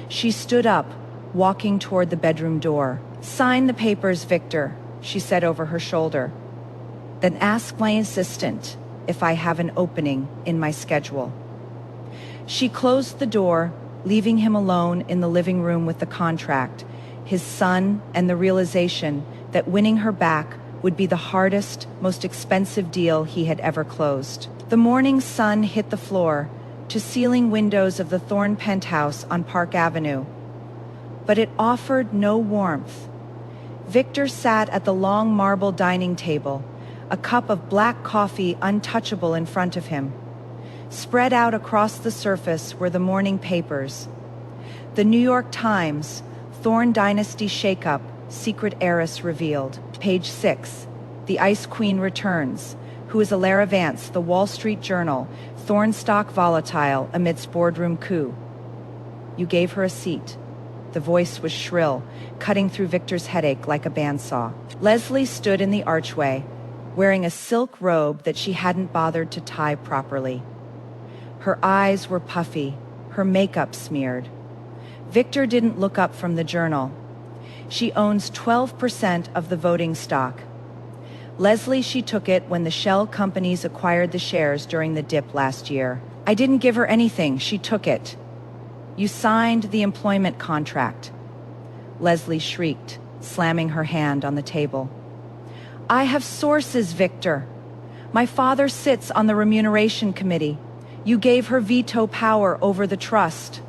She stood up, walking toward the bedroom door. Sign the papers, Victor, she said over her shoulder. Then ask my assistant if I have an opening in my schedule. She closed the door, leaving him alone in the living room with the contract, his son, and the realization that winning her back would be the hardest, most expensive deal he had ever closed. The morning sun hit the floor to ceiling windows of the Thorne penthouse on Park Avenue, but it offered no warmth. Victor sat at the long marble dining table, a cup of black coffee untouchable in front of him. Spread out across the surface were the morning papers. The New York Times, Thorne Dynasty Shakeup, Secret Heiress Revealed. Page 6, The Ice Queen Returns. Who is Alara Vance? The Wall Street Journal, Thorne stock volatile amidst boardroom coup. You gave her a seat. The voice was shrill, cutting through Victor's headache like a bandsaw. Leslie stood in the archway, wearing a silk robe that she hadn't bothered to tie properly. Her eyes were puffy, her makeup smeared. Victor didn't look up from the journal. She owns 12% of the voting stock. Leslie, she took it when the shell companies acquired the shares during the dip last year. I didn't give her anything, she took it. You signed the employment contract. Leslie shrieked, slamming her hand on the table. I have sources, Victor. My father sits on the remuneration committee. You gave her veto power over the trust.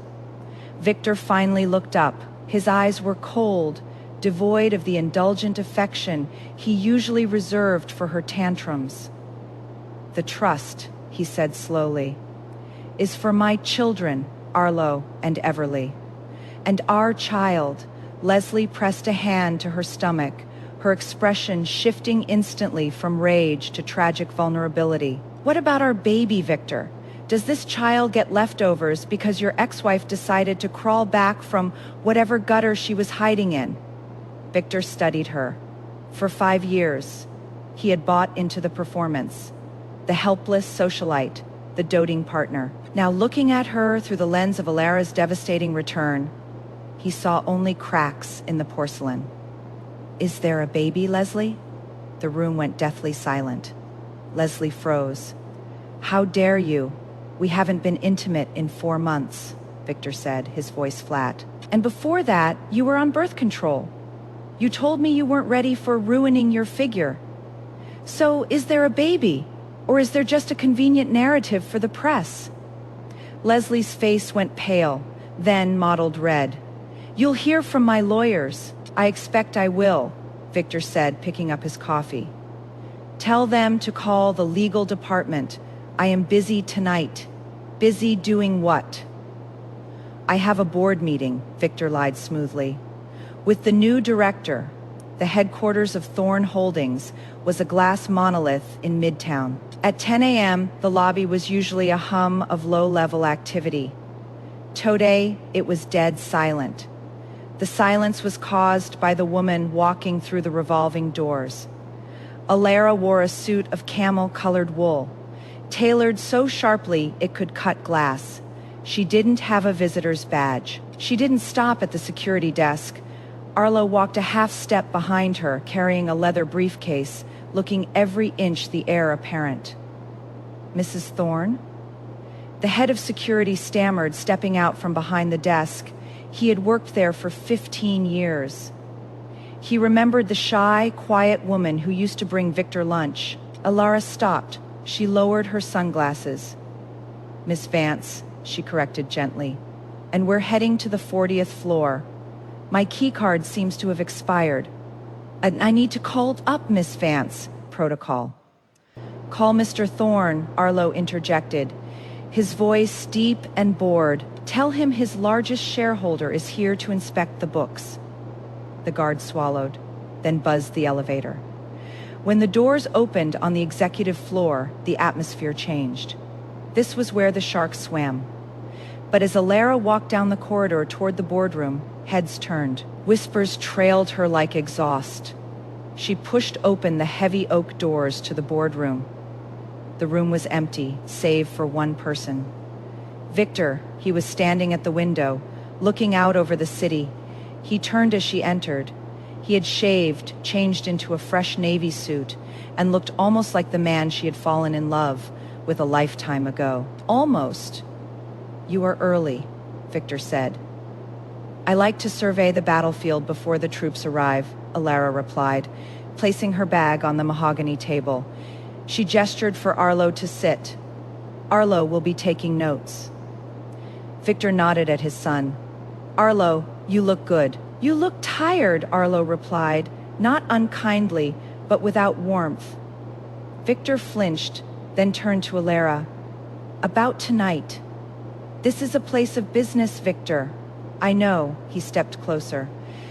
Victor finally looked up. His eyes were cold, devoid of the indulgent affection he usually reserved for her tantrums. The trust, he said slowly, is for my children, Arlo and Everly. And our child, Leslie pressed a hand to her stomach, her expression shifting instantly from rage to tragic vulnerability. What about our baby, Victor? Does this child get leftovers because your ex-wife decided to crawl back from whatever gutter she was hiding in? Victor studied her. For 5 years, he had bought into the performance, the helpless socialite, the doting partner. Now looking at her through the lens of Alara's devastating return, he saw only cracks in the porcelain. "Is there a baby, Leslie?" The room went deathly silent. Leslie froze. "How dare you? We haven't been intimate in 4 months," Victor said, his voice flat. "And before that, you were on birth control. You told me you weren't ready for ruining your figure. So, is there a baby? Or is there just a convenient narrative for the press?" Leslie's face went pale, then mottled red. "You'll hear from my lawyers. I expect I will," Victor said, picking up his coffee. "Tell them to call the legal department. I am busy tonight." "Busy doing what?" "I have a board meeting," Victor lied smoothly. "With the new director." The headquarters of Thorn Holdings was a glass monolith in Midtown. At 10 a.m., the lobby was usually a hum of low-level activity. Today, it was dead silent. The silence was caused by the woman walking through the revolving doors. Alara wore a suit of camel-colored wool, tailored so sharply it could cut glass. She didn't have a visitor's badge. She didn't stop at the security desk. Arlo walked a half step behind her, carrying a leather briefcase, looking every inch the heir apparent. "Mrs. Thorne?" The head of security stammered, stepping out from behind the desk. He had worked there for 15 years. He remembered the shy, quiet woman who used to bring Victor lunch. Alara stopped. She lowered her sunglasses. "Miss Vance," she corrected gently, "and we're heading to the 40th floor. My keycard seems to have expired. I need to call up Miss Vance." Protocol. "Call Mr. Thorne," Arlo interjected, his voice deep and bored. "Tell him his largest shareholder is here to inspect the books." The guard swallowed, then buzzed the elevator. When the doors opened on the executive floor, the atmosphere changed. This was where the sharks swam. But as Alara walked down the corridor toward the boardroom, heads turned. Whispers trailed her like exhaust. She pushed open the heavy oak doors to the boardroom. The room was empty, save for one person. Victor. He was standing at the window, looking out over the city. He turned as she entered. He had shaved, changed into a fresh navy suit, and looked almost like the man she had fallen in love with a lifetime ago. "Almost." "You are early," Victor said. "I like to survey the battlefield before the troops arrive," Alara replied, placing her bag on the mahogany table. She gestured for Arlo to sit. "Arlo will be taking notes." Victor nodded at his son. "Arlo, you look good." "You look tired," Arlo replied, not unkindly, but without warmth. Victor flinched, then turned to Alara. "About tonight. This is a place of business, Victor." "I know," he stepped closer,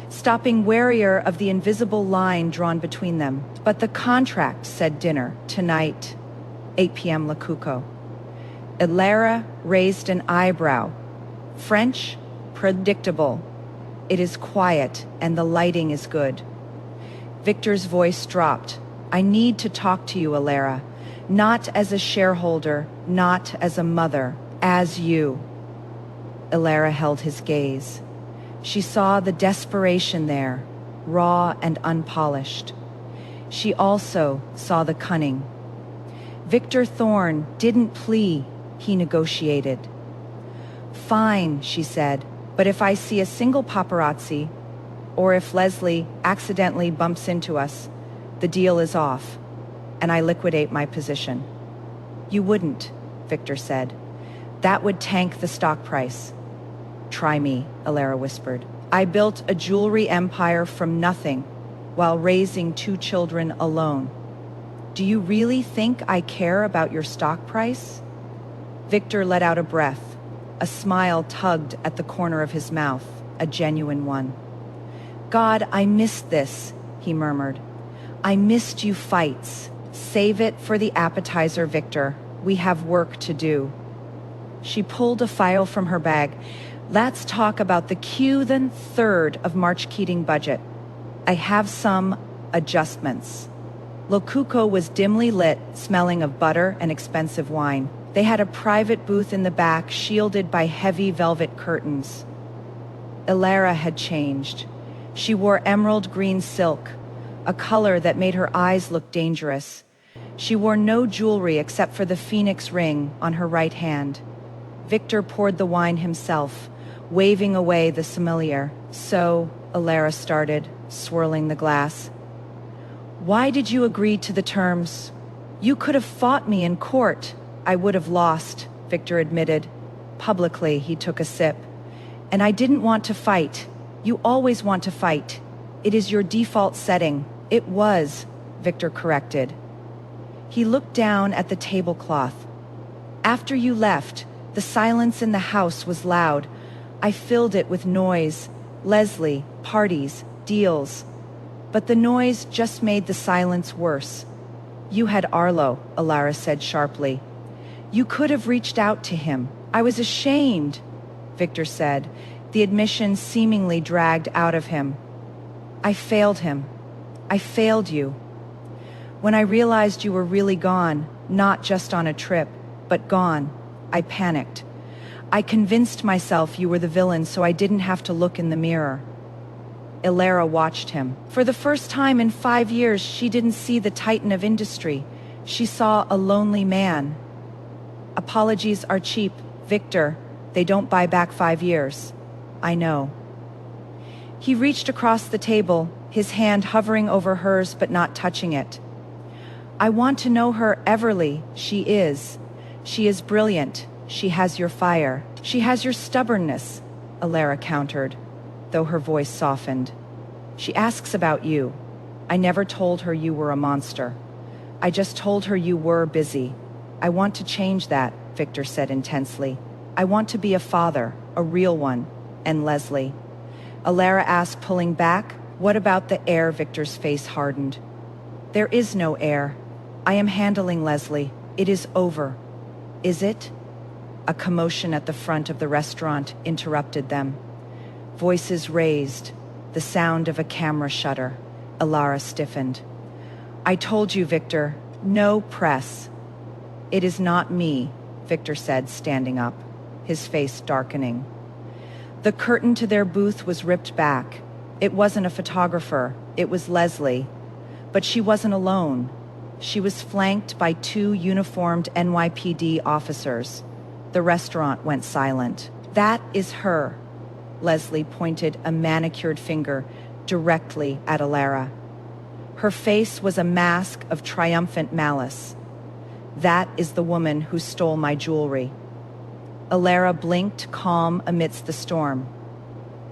stopping warier of the invisible line drawn between them. "But the contract said dinner, tonight, 8 p.m. Lacuco." Alara raised an eyebrow. "French, predictable. It is quiet and the lighting is good." Victor's voice dropped. "I need to talk to you, Alara. Not as a shareholder, not as a mother, as you." Alara held his gaze. She saw the desperation there, raw and unpolished. She also saw the cunning. Victor Thorne didn't plea, he negotiated. "Fine," she said, "but if I see a single paparazzi, or if Leslie accidentally bumps into us, the deal is off, and I liquidate my position." "You wouldn't," Victor said. "That would tank the stock price." "Try me," Alara whispered. "I built a jewelry empire from nothing while raising 2 children alone. Do you really think I care about your stock price?" Victor let out a breath. A smile tugged at the corner of his mouth, a genuine one. "God, I missed this," he murmured. "I missed you fights. Save it for the appetizer, Victor. We have work to do." She pulled a file from her bag. "Let's talk about the Q3 of March Keating budget. I have some adjustments." Locuco was dimly lit, smelling of butter and expensive wine. They had a private booth in the back, shielded by heavy velvet curtains. Elara had changed. She wore emerald green silk, a color that made her eyes look dangerous. She wore no jewelry except for the phoenix ring on her right hand. Victor poured the wine himself, waving away the sommelier. "So," Elara started, swirling the glass, "why did you agree to the terms? You could have fought me in court." "I would have lost," Victor admitted. Publicly, he took a sip. "And I didn't want to fight. You always want to fight. It is your default setting." "It was," Victor corrected. He looked down at the tablecloth. "After you left, the silence in the house was loud. I filled it with noise. Leslie, parties, deals. But the noise just made the silence worse." "You had Arlo," Elara said sharply. "You could have reached out to him." "I was ashamed," Victor said, the admission seemingly dragged out of him. "I failed him. I failed you. When I realized you were really gone, not just on a trip, but gone, I panicked. I convinced myself you were the villain so I didn't have to look in the mirror." Elara watched him. For the first time in 5 years, she didn't see the titan of industry. She saw a lonely man. "Apologies are cheap, Victor. They don't buy back 5 years." "I know." He reached across the table, his hand hovering over hers but not touching it. "I want to know her, Everly. She is. She is brilliant. She has your fire. She has your stubbornness," Elara countered, though her voice softened. "She asks about you. I never told her you were a monster. I just told her you were busy. I want to change that," Victor said intensely. "I want to be a father, a real one. And Leslie." Elara asked, pulling back. "What about the heir?" Victor's face hardened. "There is no heir. I am handling Leslie. It is over." "Is it?" A commotion at the front of the restaurant interrupted them. Voices raised, the sound of a camera shutter. Elara stiffened. "I told you, Victor, no press." "It is not me," Victor said, standing up, his face darkening. The curtain to their booth was ripped back. It wasn't a photographer, it was Leslie. But she wasn't alone. She was flanked by 2 uniformed NYPD officers. The restaurant went silent. "That is her." Leslie pointed a manicured finger directly at Elara. Her face was a mask of triumphant malice. "That is the woman who stole my jewelry." Elara blinked, calm amidst the storm.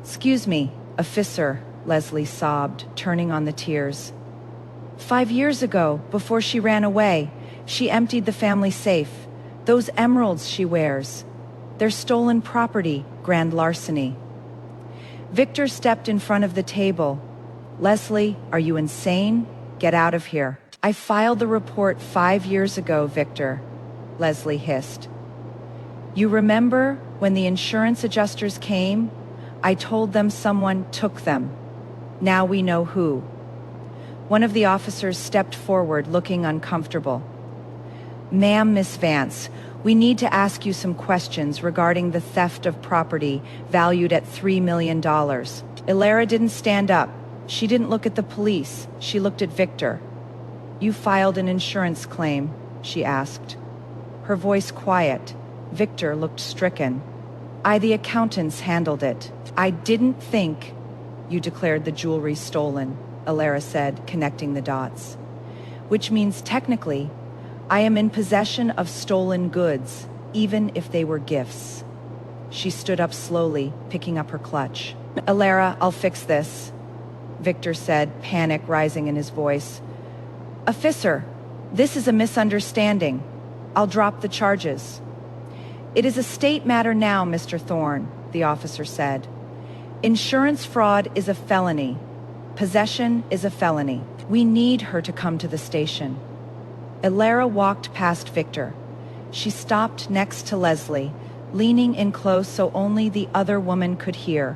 "Excuse me, officer," Leslie sobbed, turning on the tears. 5 years ago, before she ran away, she emptied the family safe. Those emeralds she wears. They're stolen property, grand larceny." Victor stepped in front of the table. "Leslie, are you insane? Get out of here." "I filed the report 5 years ago, Victor," Leslie hissed. "You remember when the insurance adjusters came? I told them someone took them. Now we know who." One of the officers stepped forward, looking uncomfortable. "Ma'am, Miss Vance, we need to ask you some questions regarding the theft of property valued at $3 million. Elara didn't stand up. She didn't look at the police. She looked at Victor. "You filed an insurance claim?" she asked. Her voice quiet. Victor looked stricken. The accountants handled it." "I didn't think you declared the jewelry stolen," Elara said, connecting the dots. "Which means technically, I am in possession of stolen goods, even if they were gifts." She stood up slowly, picking up her clutch. "Elara, I'll fix this," Victor said, panic rising in his voice. "Officer, this is a misunderstanding. I'll drop the charges." "It is a state matter now, Mr. Thorne," the officer said. "Insurance fraud is a felony. Possession is a felony. We need her to come to the station." Elara walked past Victor. She stopped next to Leslie, leaning in close so only the other woman could hear.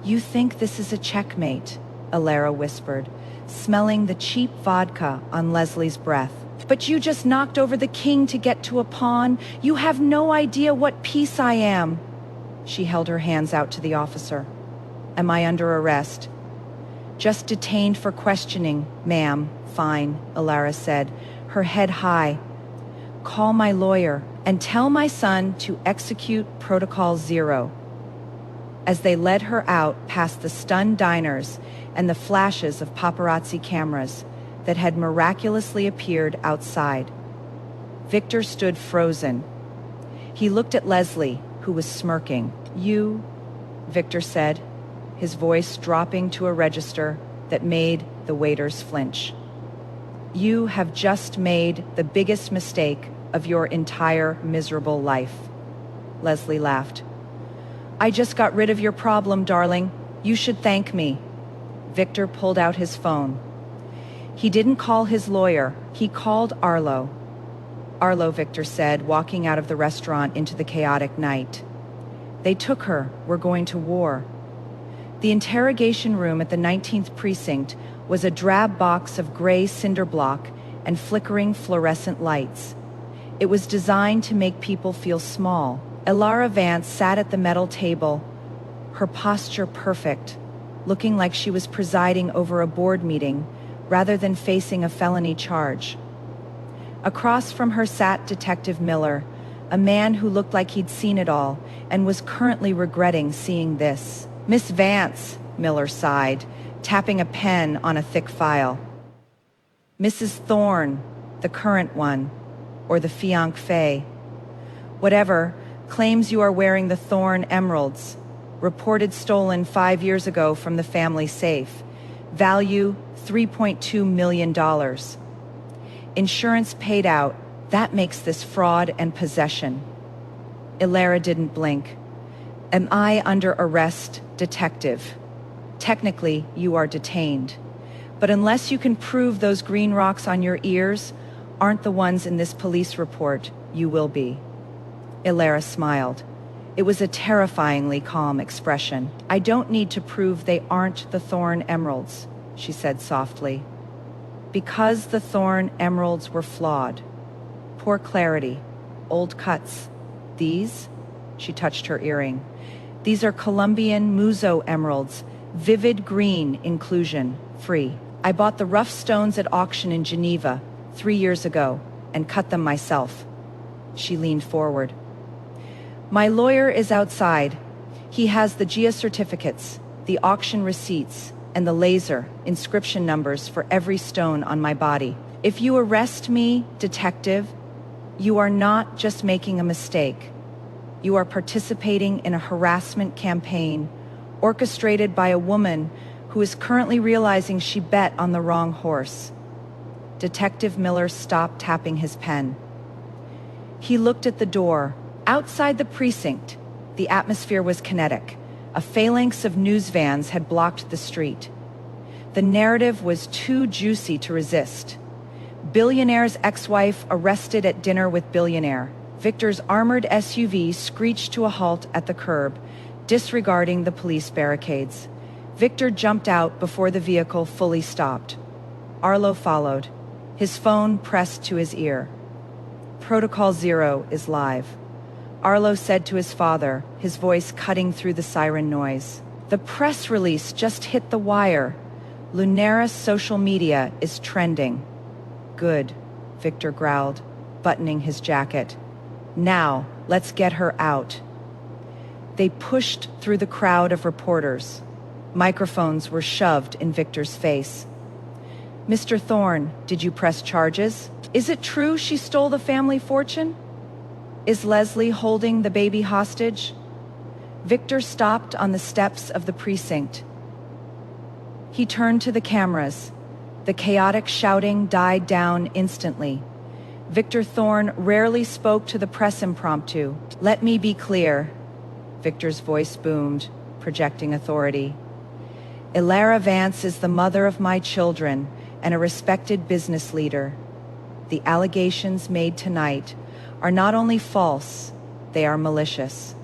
"You think this is a checkmate," Elara whispered, smelling the cheap vodka on Leslie's breath. But you just knocked over the king to get to a pawn. You have no idea what piece I am. She held her hands out to the officer. Am I under arrest? Just detained for questioning, ma'am. Fine, Alara said, her head high. Call my lawyer and tell my son to execute Protocol 0. As they led her out past the stunned diners and the flashes of paparazzi cameras that had miraculously appeared outside, Victor stood frozen. He looked at Leslie, who was smirking. You, Victor said, his voice dropping to a register that made the waiters flinch. You have just made the biggest mistake of your entire miserable life. Leslie laughed. I just got rid of your problem, darling. You should thank me. Victor pulled out his phone. He didn't call his lawyer. He called Arlo. Arlo, Victor said, walking out of the restaurant into the chaotic night. They took her. We're going to war. The interrogation room at the 19th precinct was a drab box of gray cinder block and flickering fluorescent lights. It was designed to make people feel small. Alara Vance sat at the metal table, her posture perfect, looking like she was presiding over a board meeting rather than facing a felony charge. Across from her sat Detective Miller, a man who looked like he'd seen it all and was currently regretting seeing this. Miss Vance, Miller sighed, tapping a pen on a thick file. Mrs. Thorne, the current one, or the fiancée. Whatever, claims you are wearing the Thorne emeralds, reported stolen 5 years ago from the family safe. Value $3.2 million. Insurance paid out. That makes this fraud and possession. Alara didn't blink. Am I under arrest, detective? Technically, you are detained. But unless you can prove those green rocks on your ears aren't the ones in this police report, you will be. Alara smiled. It was a terrifyingly calm expression. I don't need to prove they aren't the Thorne emeralds, she said softly. Because the Thorne emeralds were flawed. Poor clarity. Old cuts. These? She touched her earring. These are Colombian Muzo emeralds, vivid green inclusion, free. I bought the rough stones at auction in Geneva 3 years ago and cut them myself. She leaned forward. My lawyer is outside. He has the GIA certificates, the auction receipts, and the laser inscription numbers for every stone on my body. If you arrest me, detective, you are not just making a mistake. You are participating in a harassment campaign orchestrated by a woman who is currently realizing she bet on the wrong horse. Detective Miller stopped tapping his pen. He looked at the door. Outside the precinct, the atmosphere was kinetic. A phalanx of news vans had blocked the street. The narrative was too juicy to resist. Billionaire's ex-wife arrested at dinner with billionaire. Victor's armored SUV screeched to a halt at the curb, disregarding the police barricades. Victor jumped out before the vehicle fully stopped. Arlo followed, his phone pressed to his ear. Protocol 0 is live. Arlo said to his father, his voice cutting through the siren noise. The press release just hit the wire. Lunera's social media is trending. Good, Victor growled, buttoning his jacket. Now, let's get her out. They pushed through the crowd of reporters. Microphones were shoved in Victor's face. Mr. Thorne, did you press charges? Is it true she stole the family fortune? Is Leslie holding the baby hostage? Victor stopped on the steps of the precinct. He turned to the cameras. The chaotic shouting died down instantly. Victor Thorne rarely spoke to the press impromptu. Let me be clear. Victor's voice boomed, projecting authority. Alara Vance is the mother of my children and a respected business leader. The allegations made tonight are not only false, they are malicious.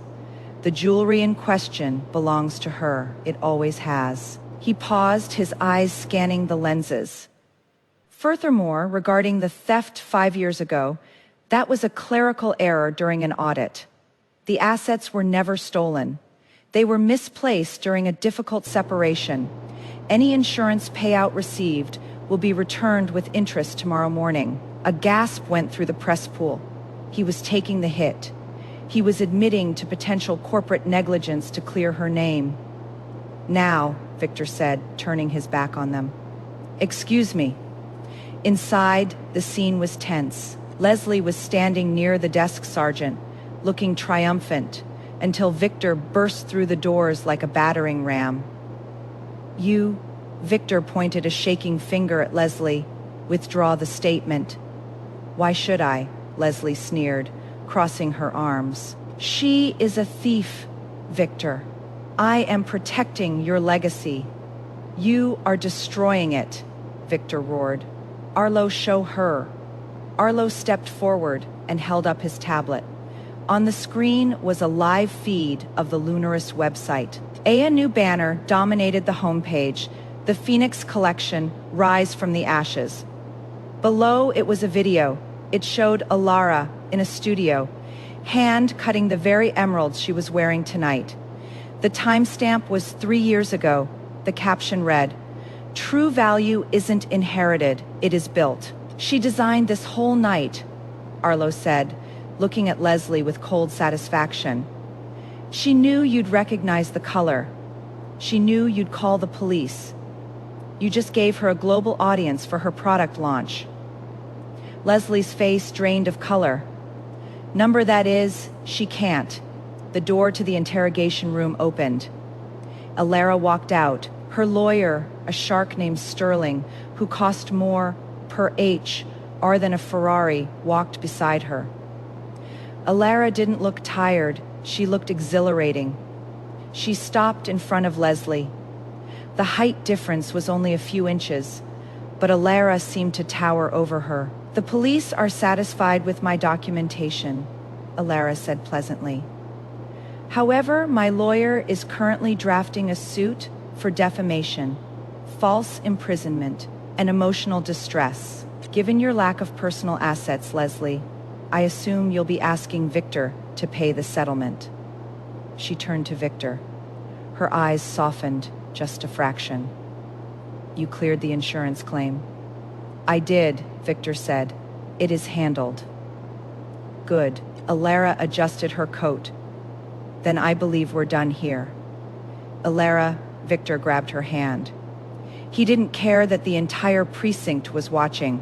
The jewelry in question belongs to her. It always has. He paused, his eyes scanning the lenses. Furthermore, regarding the theft 5 years ago, that was a clerical error during an audit. The assets were never stolen. They were misplaced during a difficult separation. Any insurance payout received will be returned with interest tomorrow morning. A gasp went through the press pool. He was taking the hit. He was admitting to potential corporate negligence to clear her name. Now, Victor said, turning his back on them. Excuse me. Inside, the scene was tense. Leslie was standing near the desk sergeant, looking triumphant, until Victor burst through the doors like a battering ram. You, Victor pointed a shaking finger at Leslie, withdraw the statement. Why should I? Leslie sneered, crossing her arms. She is a thief, Victor. I am protecting your legacy. You are destroying it, Victor roared. Arlo, show her. Arlo stepped forward and held up his tablet. On the screen was a live feed of the Lunaris website. A new banner dominated the homepage, the Phoenix Collection, Rise from the Ashes. Below it was a video. It showed Alara in a studio, hand cutting the very emeralds she was wearing tonight. The timestamp was 3 years ago. The caption read, "True value isn't inherited, it is built." She designed this whole night, Arlo said, looking at Leslie with cold satisfaction. She knew you'd recognize the color. She knew you'd call the police. You just gave her a global audience for her product launch. Leslie's face drained of color. Number that is, she can't. The door to the interrogation room opened. Alara walked out. Her lawyer, a shark named Sterling, who cost more per HR than a Ferrari, walked beside her. Alara didn't look tired. She looked exhilarating. She stopped in front of Leslie. The height difference was only a few inches, but Alara seemed to tower over her. The police are satisfied with my documentation, Alara said pleasantly. However, my lawyer is currently drafting a suit for defamation, false imprisonment, and emotional distress. Given your lack of personal assets, Leslie, I assume you'll be asking Victor to pay the settlement. She turned to Victor. Her eyes softened just a fraction. You cleared the insurance claim. I did, Victor said. It is handled. Good. Alara adjusted her coat. Then I believe we're done here. Alara, Victor grabbed her hand. He didn't care that the entire precinct was watching.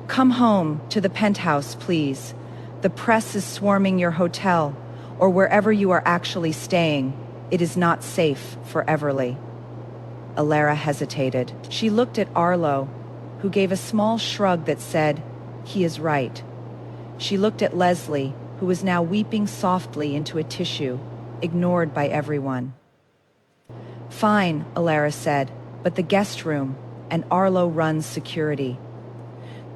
Come home to the penthouse, please. The press is swarming your hotel, or wherever you are actually staying. It is not safe for Everly. Alara hesitated. She looked at Arlo, who gave a small shrug that said, he is right. She looked at Leslie, who was now weeping softly into a tissue, ignored by everyone. Fine, Alara said, but the guest room, and Arlo runs security.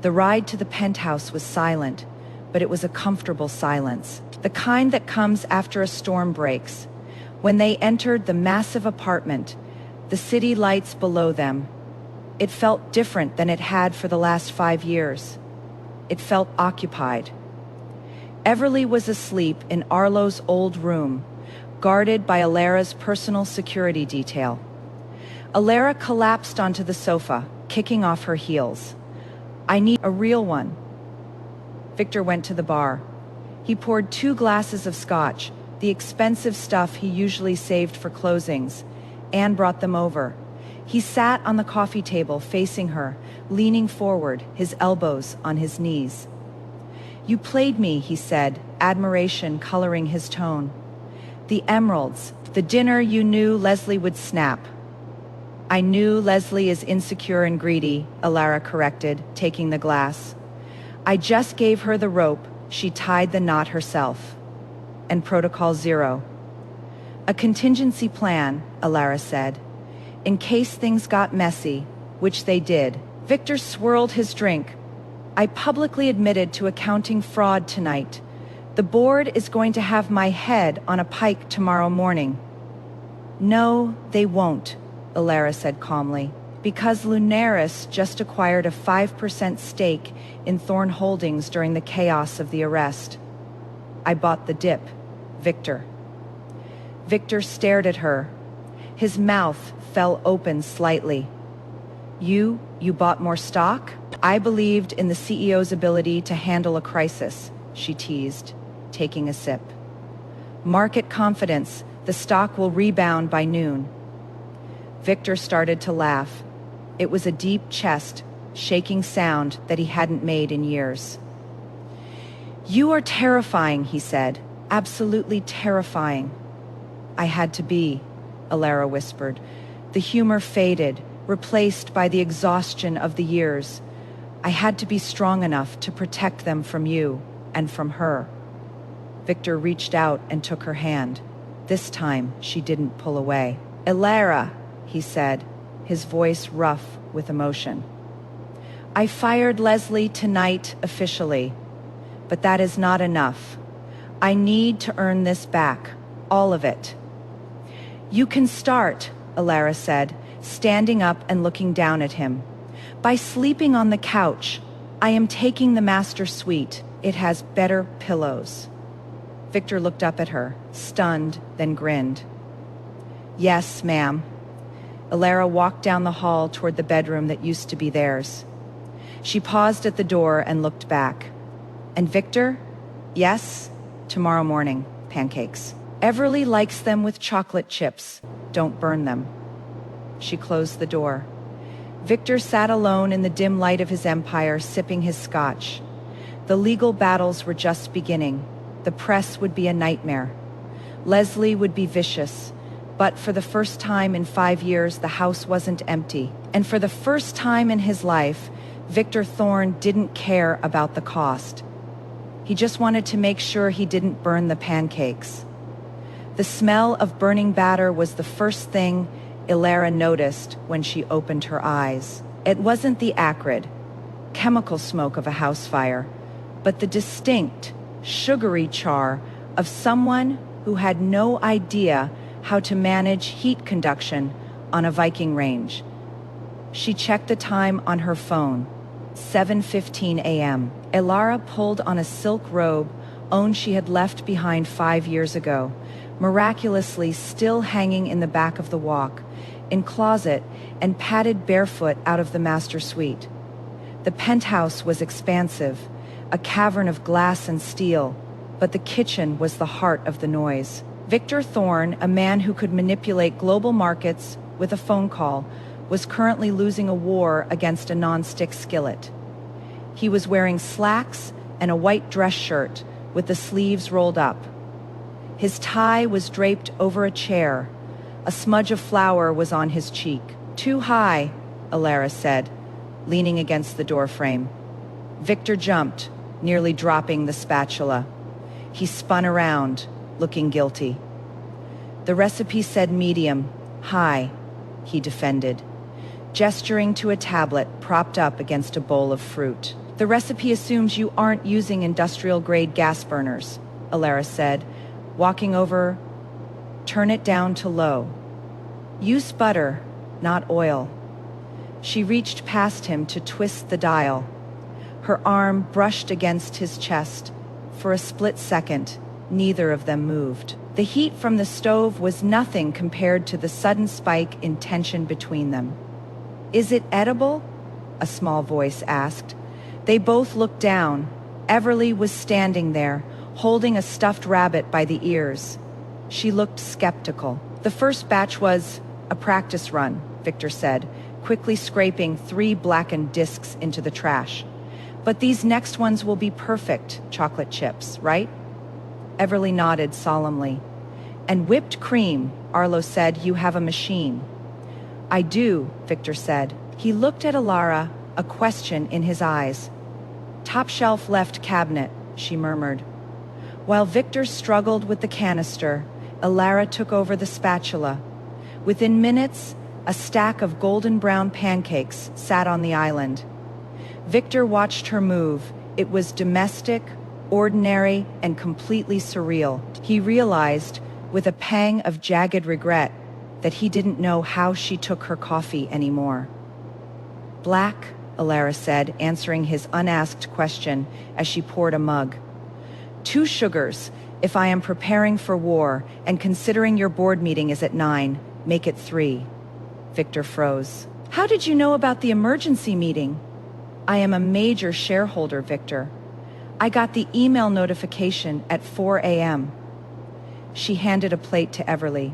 The ride to the penthouse was silent, but it was a comfortable silence, the kind that comes after a storm breaks. When they entered the massive apartment, the city lights below them, it felt different than it had for the last 5 years. It felt occupied. Everly was asleep in Arlo's old room, guarded by Alara's personal security detail. Alara collapsed onto the sofa, kicking off her heels. I need a real one. Victor went to the bar. He poured 2 glasses of scotch, the expensive stuff he usually saved for closings, and brought them over. He sat on the coffee table facing her, leaning forward, his elbows on his knees. You played me, he said, admiration coloring his tone. The emeralds, the dinner you knew Leslie would snap. I knew Leslie is insecure and greedy, Alara corrected, taking the glass. I just gave her the rope, she tied the knot herself. And Protocol 0. A contingency plan, Alara said. In case things got messy, which they did. Victor swirled his drink. I publicly admitted to accounting fraud tonight. The board is going to have my head on a pike tomorrow morning. No, they won't, Alara said calmly. Because Lunaris just acquired a 5% stake in Thorn Holdings during the chaos of the arrest. I bought the dip, Victor. Victor stared at her. His mouth fell open slightly. You bought more stock? I believed in the CEO's ability to handle a crisis, she teased, taking a sip. Market confidence, the stock will rebound by noon. Victor started to laugh. It was a deep chest, shaking sound that he hadn't made in years. You are terrifying, he said. Absolutely terrifying. I had to be, Alara whispered. The humor faded, replaced by the exhaustion of the years. I had to be strong enough to protect them from you and from her. Victor reached out and took her hand. This time, she didn't pull away. Alara, he said, his voice rough with emotion. I fired Leslie tonight officially, but that is not enough. I need to earn this back, all of it. You can start, Alara said, standing up and looking down at him. By sleeping on the couch. I am taking the master suite. It has better pillows. Victor looked up at her, stunned, then grinned. Yes, ma'am. Alara walked down the hall toward the bedroom that used to be theirs. She paused at the door and looked back. And Victor? Yes, tomorrow morning, pancakes. Everly likes them with chocolate chips. Don't burn them. She closed the door. Victor sat alone in the dim light of his empire, sipping his scotch. The legal battles were just beginning. The press would be a nightmare. Leslie would be vicious. But for the first time in 5 years, the house wasn't empty. And for the first time in his life, Victor Thorn didn't care about the cost. He just wanted to make sure he didn't burn the pancakes. The smell of burning batter was the first thing Alara noticed when she opened her eyes. It wasn't the acrid, chemical smoke of a house fire, but the distinct, sugary char of someone who had no idea how to manage heat conduction on a Viking range. She checked the time on her phone, 7:15 a.m. Alara pulled on a silk robe own she had left behind 5 years ago, miraculously still hanging in the back of the walk, in closet, and padded barefoot out of the master suite. The penthouse was expansive, a cavern of glass and steel, but the kitchen was the heart of the noise. Victor Thorn, a man who could manipulate global markets with a phone call, was currently losing a war against a non-stick skillet. He was wearing slacks and a white dress shirt with the sleeves rolled up. His tie was draped over a chair. A smudge of flour was on his cheek. Too high, Alara said, leaning against the doorframe. Victor jumped, nearly dropping the spatula. He spun around, looking guilty. The recipe said medium, high, he defended, gesturing to a tablet propped up against a bowl of fruit. The recipe assumes you aren't using industrial-grade gas burners, Alara said, walking over. Turn it down to low. Use butter, not oil. She reached past him to twist the dial. Her arm brushed against his chest. For a split second, neither of them moved. The heat from the stove was nothing compared to the sudden spike in tension between them. Is it edible? A small voice asked. They both looked down. Everly was standing there, holding a stuffed rabbit by the ears. She looked skeptical. The first batch was a practice run, Victor said, quickly scraping 3 blackened discs into the trash. But these next ones will be perfect chocolate chips, right? Everly nodded solemnly. And whipped cream, Arlo said. You have a machine. I do, Victor said. He looked at Alara, a question in his eyes. Top shelf left cabinet, she murmured. While Victor struggled with the canister, Alara took over the spatula. Within minutes, a stack of golden brown pancakes sat on the island. Victor watched her move. It was domestic, ordinary, and completely surreal. He realized, with a pang of jagged regret, that he didn't know how she took her coffee anymore. Black, Alara said, answering his unasked question as she poured a mug. 2 sugars, if I am preparing for war, and considering your board meeting is at 9, make it 3. Victor froze. How did you know about the emergency meeting? I am a major shareholder, Victor. I got the email notification at 4 a.m. She handed a plate to Everly.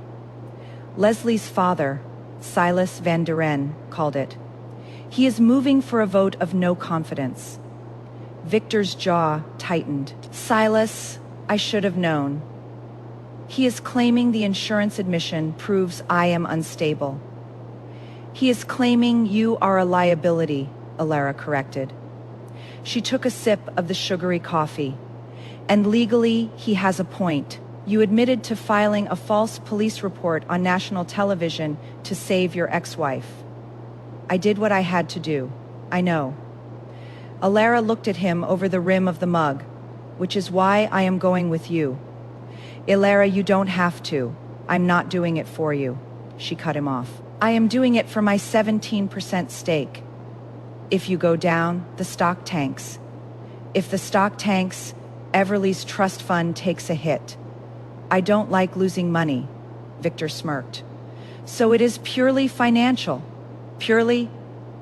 Leslie's father, Silas Van Duren, called it. He is moving for a vote of no confidence. Victor's jaw tightened. Silas, I should have known. He is claiming the insurance admission proves I am unstable. He is claiming you are a liability, Alara corrected. She took a sip of the sugary coffee. And legally, he has a point. You admitted to filing a false police report on national television to save your ex-wife. I did what I had to do. I know. Alara looked at him over the rim of the mug, which is why I am going with you. Alara, you don't have to. I'm not doing it for you. She cut him off. I am doing it for my 17% stake. If you go down, the stock tanks. If the stock tanks, Everly's trust fund takes a hit. I don't like losing money, Victor smirked. So it is purely financial. Purely?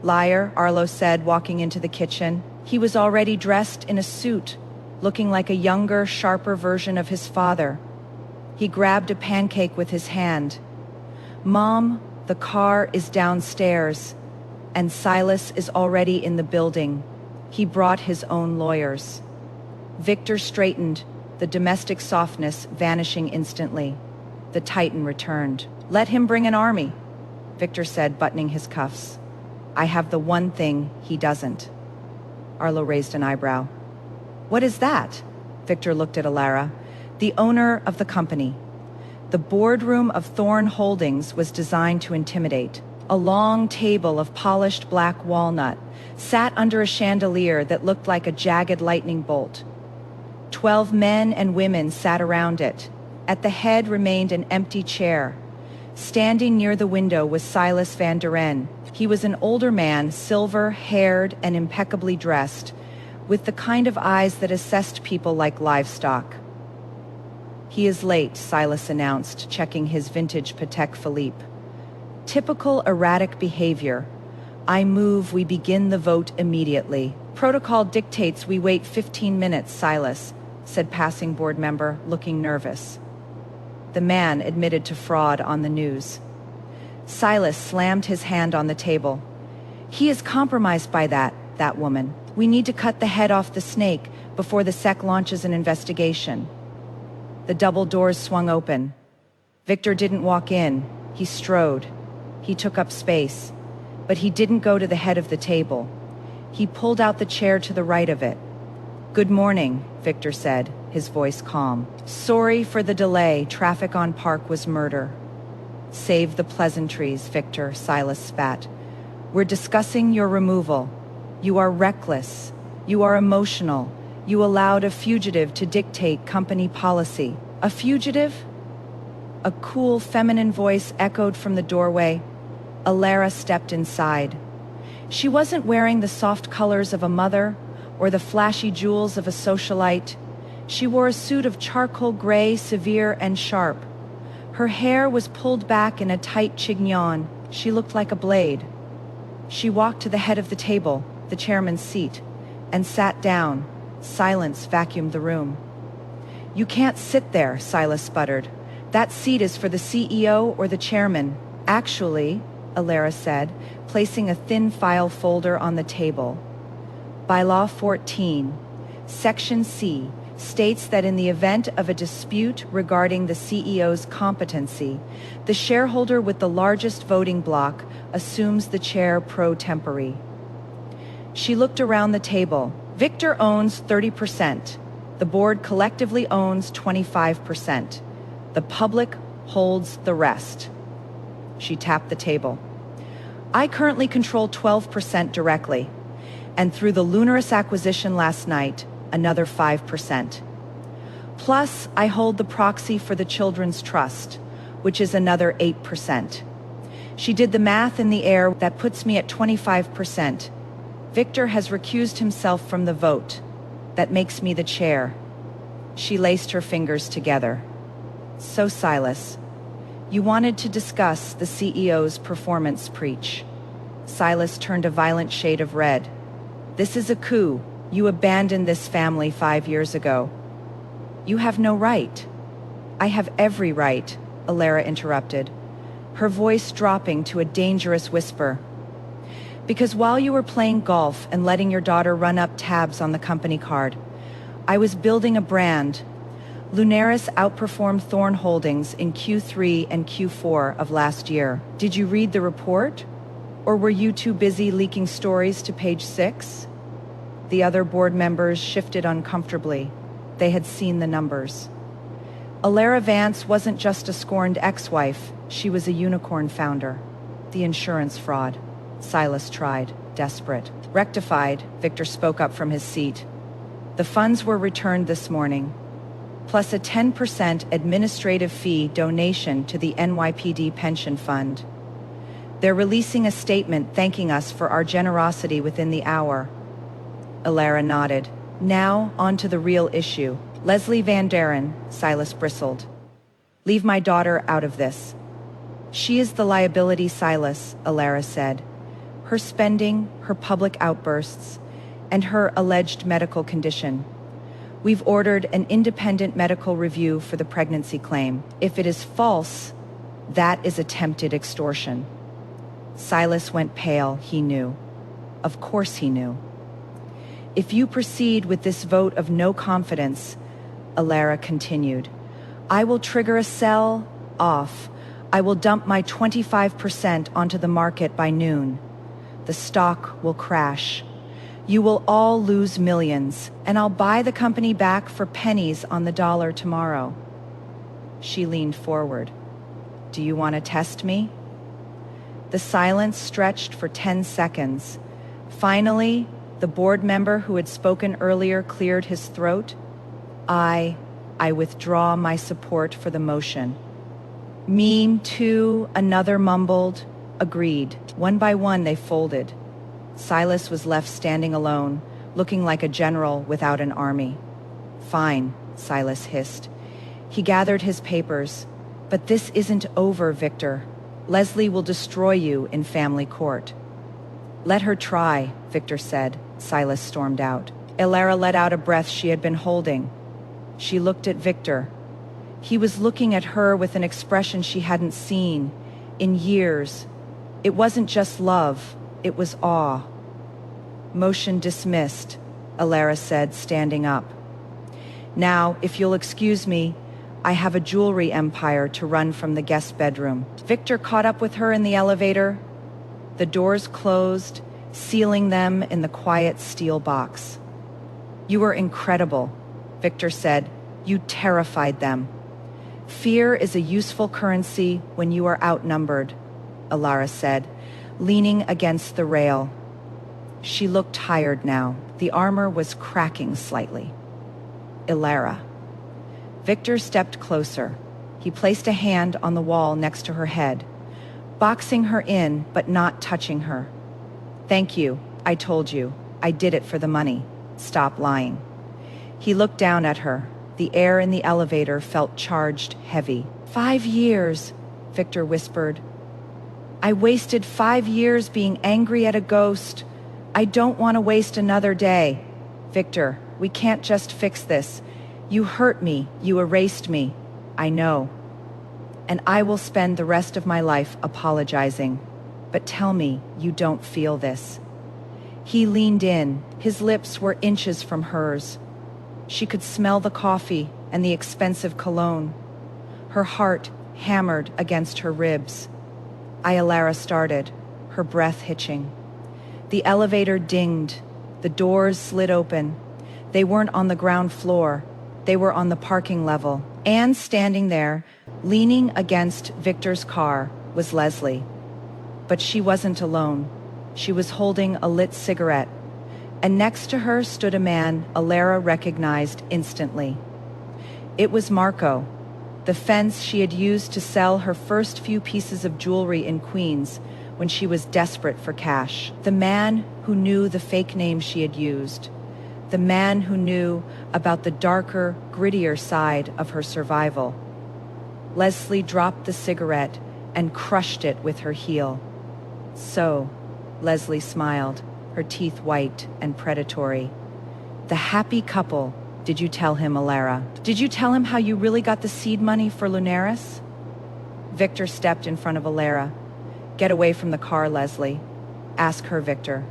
Liar, Arlo said, walking into the kitchen. He was already dressed in a suit, looking like a younger, sharper version of his father. He grabbed a pancake with his hand. Mom, the car is downstairs, and Silas is already in the building. He brought his own lawyers. Victor straightened, the domestic softness vanishing instantly. The Titan returned. Let him bring an army, Victor said, buttoning his cuffs. I have the one thing he doesn't. Arlo raised an eyebrow. What is that? Victor looked at Alara, the owner of the company. The boardroom of Thorn Holdings was designed to intimidate. A long table of polished black walnut sat under a chandelier that looked like a jagged lightning bolt. 12 men and women sat around it. At the head remained an empty chair. Standing near the window was Silas Van Duren. He was an older man, silver-haired and impeccably dressed, with the kind of eyes that assessed people like livestock. He is late, Silas announced, checking his vintage Patek Philippe. Typical erratic behavior. I move we begin the vote immediately. Protocol dictates we wait 15 minutes, Silas, said passing board member, looking nervous. The man admitted to fraud on the news. Silas slammed his hand on the table. He is compromised by that woman. We need to cut the head off the snake before the SEC launches an investigation. The double doors swung open. Victor didn't walk in. He strode. He took up space. But he didn't go to the head of the table. He pulled out the chair to the right of it. Good morning, Victor said, his voice calm. Sorry for the delay. Traffic on Park was murder. Save the pleasantries, Victor, Silas spat. We're discussing your removal. You are reckless. You are emotional. You allowed a fugitive to dictate company policy. A fugitive? A cool, feminine voice echoed from the doorway. Alara stepped inside. She wasn't wearing the soft colors of a mother or the flashy jewels of a socialite. She wore a suit of charcoal gray, severe and sharp. Her hair was pulled back in a tight chignon. She looked like a blade. She walked to the head of the table, the chairman's seat, and sat down. Silence vacuumed the room. You can't sit there, Silas sputtered. That seat is for the CEO or the chairman. Actually, Alara said, placing a thin file folder on the table. By Law 14, Section C, states that in the event of a dispute regarding the CEO's competency, the shareholder with the largest voting bloc assumes the chair pro tempore. She looked around the table. Victor owns 30%. The board collectively owns 25%. The public holds the rest. She tapped the table. I currently control 12% directly, and through the Lunaris acquisition last night, another 5%. Plus, I hold the proxy for the Children's Trust, which is another 8%. She did the math in the air. That puts me at 25%. Victor has recused himself from the vote. That makes me the chair. She laced her fingers together. So, Silas, you wanted to discuss the CEO's performance preach. Silas turned a violent shade of red. This is a coup. You abandoned this family 5 years ago. You have no right. I have every right, Alara interrupted, her voice dropping to a dangerous whisper. Because while you were playing golf and letting your daughter run up tabs on the company card, I was building a brand. Lunaris outperformed Thorn Holdings in Q3 and Q4 of last year. Did you read the report? Or were you too busy leaking stories to page 6? The other board members shifted uncomfortably. They had seen the numbers. Alara Vance wasn't just a scorned ex-wife, she was a unicorn founder. The insurance fraud. Silas tried, desperate. Rectified, Victor spoke up from his seat. The funds were returned this morning, plus a 10% administrative fee donation to the NYPD pension fund. They're releasing a statement thanking us for our generosity within the hour. Alara nodded. Now, on to the real issue. Leslie Van Daren, Silas bristled. Leave my daughter out of this. She is the liability, Silas, Alara said. Her spending, her public outbursts, and her alleged medical condition. We've ordered an independent medical review for the pregnancy claim. If it is false, that is attempted extortion. Silas went pale, he knew. Of course he knew. If you proceed with this vote of no confidence, Alara continued, I will trigger a sell off. I will dump my 25% onto the market by noon. The stock will crash. You will all lose millions, and I'll buy the company back for pennies on the dollar tomorrow. She leaned forward. Do you want to test me? The silence stretched for 10 seconds. Finally, the board member who had spoken earlier cleared his throat. I withdraw my support for the motion. Me too, another mumbled. Agreed. One by one they folded. Silas was left standing alone, looking like a general without an army. Fine, Silas hissed. He gathered his papers. But this isn't over, Victor. Leslie will destroy you in family court. Let her try, Victor said. Silas stormed out. Alara let out a breath she had been holding. She looked at Victor. He was looking at her with an expression she hadn't seen in years. It wasn't just love, it was awe. Motion dismissed, Alara said, standing up. Now, if you'll excuse me, I have a jewelry empire to run from the guest bedroom. Victor caught up with her in the elevator. The doors closed, sealing them in the quiet steel box. You were incredible, Victor said. You terrified them. Fear is a useful currency when you are outnumbered, Alara said, leaning against the rail. She looked tired now. The armor was cracking slightly. Alara. Victor stepped closer. He placed a hand on the wall next to her head, boxing her in but not touching her. Thank you, I told you. I did it for the money. Stop lying. He looked down at her. The air in the elevator felt charged heavy. 5 years, Victor whispered. I wasted 5 years being angry at a ghost. I don't want to waste another day. Victor, we can't just fix this. You hurt me. You erased me. I know. And I will spend the rest of my life apologizing. But tell me you don't feel this. He leaned in. His lips were inches from hers. She could smell the coffee and the expensive cologne. Her heart hammered against her ribs. Alara started, her breath hitching. The elevator dinged. The doors slid open. They weren't on the ground floor. They were on the parking level. And standing there, leaning against Victor's car, was Leslie. But she wasn't alone. She was holding a lit cigarette. And next to her stood a man Alara recognized instantly. It was Marco, the fence she had used to sell her first few pieces of jewelry in Queens when she was desperate for cash. The man who knew the fake name she had used. The man who knew about the darker, grittier side of her survival. Leslie dropped the cigarette and crushed it with her heel. So, Leslie smiled, her teeth white and predatory. The happy couple, did you tell him, Alara? Did you tell him how you really got the seed money for Lunaris? Victor stepped in front of Alara. Get away from the car, Leslie. Ask her, Victor.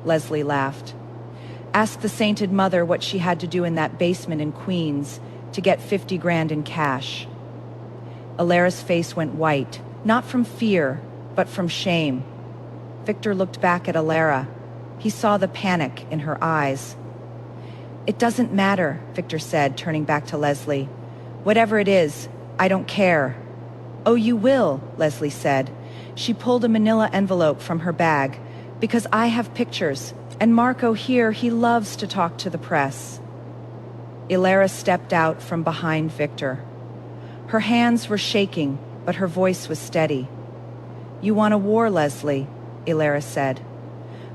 Leslie laughed. Ask the sainted mother what she had to do in that basement in Queens to get 50 grand in cash. Alara's face went white, not from fear, but from shame. Victor looked back at Alara. He saw the panic in her eyes. It doesn't matter, Victor said, turning back to Leslie. Whatever it is, I don't care. Oh, you will, Leslie said. She pulled a manila envelope from her bag. Because I have pictures, and Marco here, he loves to talk to the press. Alara stepped out from behind Victor. Her hands were shaking, but her voice was steady. You want a war, Leslie, Alara said.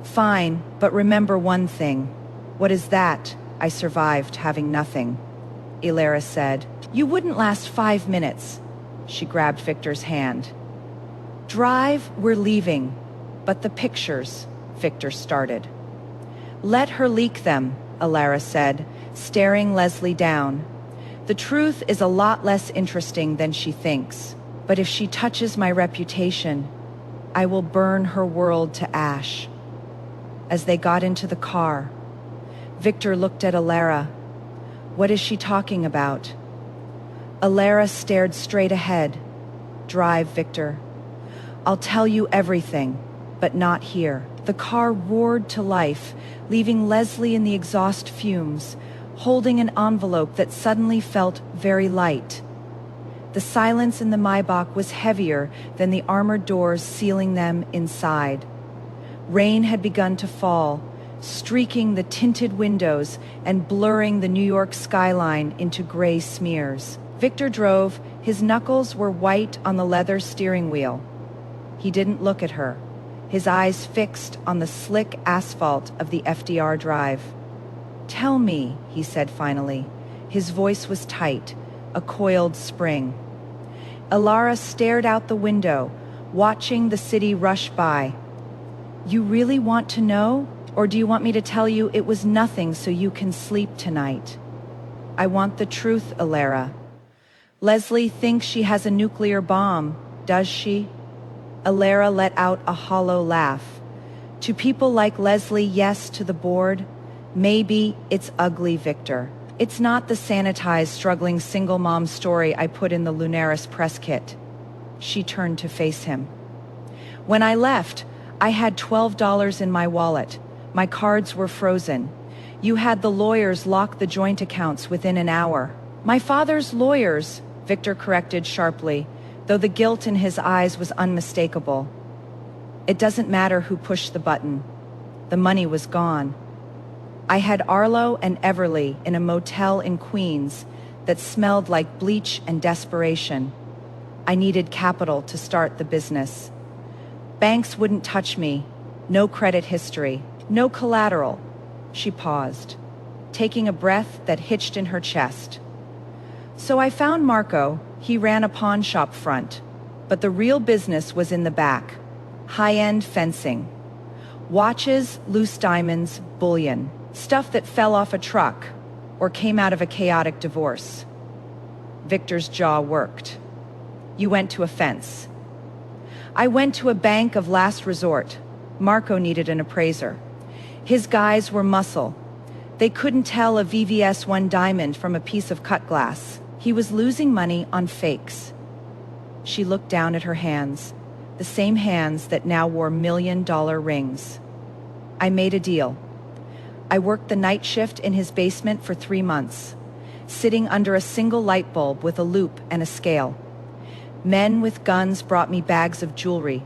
Fine, but remember one thing. What is that? I survived having nothing, Alara said. You wouldn't last 5 minutes. She grabbed Victor's hand. Drive, we're leaving. But the pictures, Victor started. Let her leak them, Alara said, staring Leslie down. The truth is a lot less interesting than she thinks. But if she touches my reputation, I will burn her world to ash. As they got into the car, Victor looked at Alara. What is she talking about? Alara stared straight ahead. Drive, Victor. I'll tell you everything, but not here. The car roared to life, leaving Leslie in the exhaust fumes, holding an envelope that suddenly felt very light. The silence in the Maybach was heavier than the armored doors sealing them inside. Rain had begun to fall, streaking the tinted windows and blurring the New York skyline into gray smears. Victor drove. His knuckles were white on the leather steering wheel. He didn't look at her, his eyes fixed on the slick asphalt of the FDR drive. Tell me, he said finally. His voice was tight, a coiled spring. Alara stared out the window, watching the city rush by. You really want to know? Or do you want me to tell you it was nothing so you can sleep tonight? I want the truth, Alara. Leslie thinks she has a nuclear bomb, does she? Alara let out a hollow laugh. To people like Leslie, yes. To the board, maybe. It's ugly, Victor. It's not the sanitized, struggling single mom story I put in the Lunaris press kit. She turned to face him. When I left, I had $12 in my wallet. My cards were frozen. You had the lawyers lock the joint accounts within an hour. My father's lawyers, Victor corrected sharply, though the guilt in his eyes was unmistakable. It doesn't matter who pushed the button. The money was gone. I had Arlo and Everly in a motel in Queens that smelled like bleach and desperation. I needed capital to start the business. Banks wouldn't touch me. No credit history. No collateral. She paused, taking a breath that hitched in her chest. So I found Marco. He ran a pawn shop front, but the real business was in the back. High-end fencing. Watches, loose diamonds, bullion. Stuff that fell off a truck or came out of a chaotic divorce. Victor's jaw worked. You went to a fence. I went to a bank of last resort. Marco needed an appraiser. His guys were muscle. They couldn't tell a VVS1 diamond from a piece of cut glass. He was losing money on fakes. She looked down at her hands, the same hands that now wore million-dollar rings. I made a deal. I worked the night shift in his basement for 3 months, sitting under a single light bulb with a loop and a scale. Men with guns brought me bags of jewelry,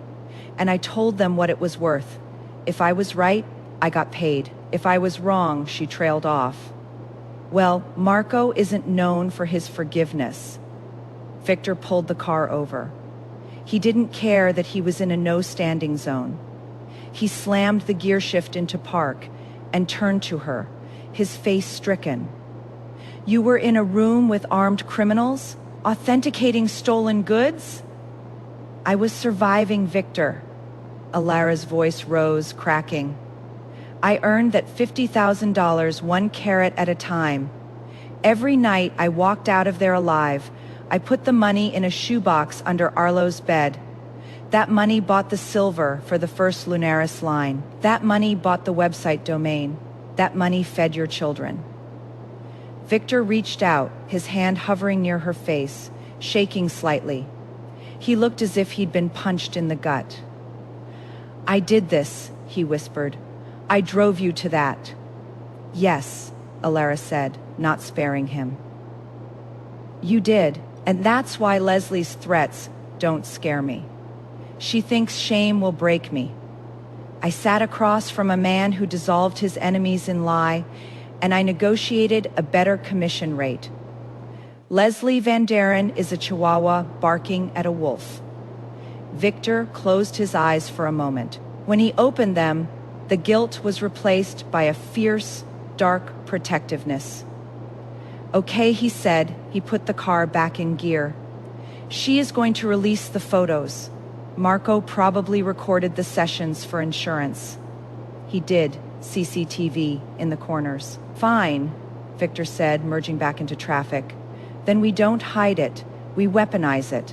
and I told them what it was worth. If I was right, I got paid. If I was wrong, she trailed off. Well, Marco isn't known for his forgiveness. Victor pulled the car over. He didn't care that he was in a no-standing zone. He slammed the gear shift into park and turned to her, his face stricken. "You were in a room with armed criminals, authenticating stolen goods?" "I was surviving, Victor." Alara's voice rose, cracking. "I earned that $50,000 one carat at a time. Every night I walked out of there alive. I put the money in a shoebox under Arlo's bed. That money bought the silver for the first Lunaris line. That money bought the website domain. That money fed your children." Victor reached out, his hand hovering near her face, shaking slightly. He looked as if he'd been punched in the gut. "I did this," he whispered. "I drove you to that." "Yes," Alara said, not sparing him. "You did, and that's why Leslie's threats don't scare me. She thinks shame will break me. I sat across from a man who dissolved his enemies in lie, and I negotiated a better commission rate. Leslie Van Daren is a Chihuahua barking at a wolf." Victor closed his eyes for a moment. When he opened them, the guilt was replaced by a fierce, dark protectiveness. "Okay," he said. He put the car back in gear. "She is going to release the photos. Marco probably recorded the sessions for insurance." "He did, CCTV in the corners." "Fine," Victor said, merging back into traffic. "Then we don't hide it, we weaponize it."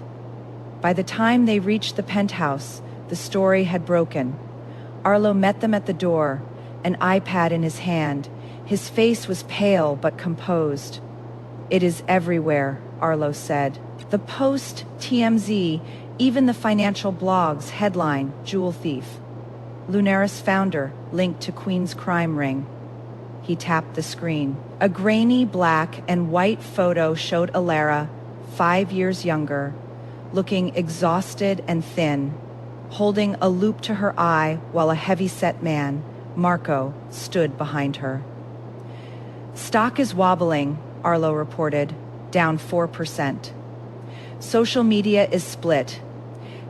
By the time they reached the penthouse, the story had broken. Arlo met them at the door, an iPad in his hand. His face was pale but composed. "It is everywhere," Arlo said. "The Post, TMZ, even the financial blogs, headline, Jewel Thief. Lunaris founder, linked to Queen's crime ring." He tapped the screen. A grainy black and white photo showed Alara, 5 years younger, looking exhausted and thin, holding a loupe to her eye while a heavy-set man, Marco, stood behind her. "Stock is wobbling," Arlo reported, down 4%. "Social media is split.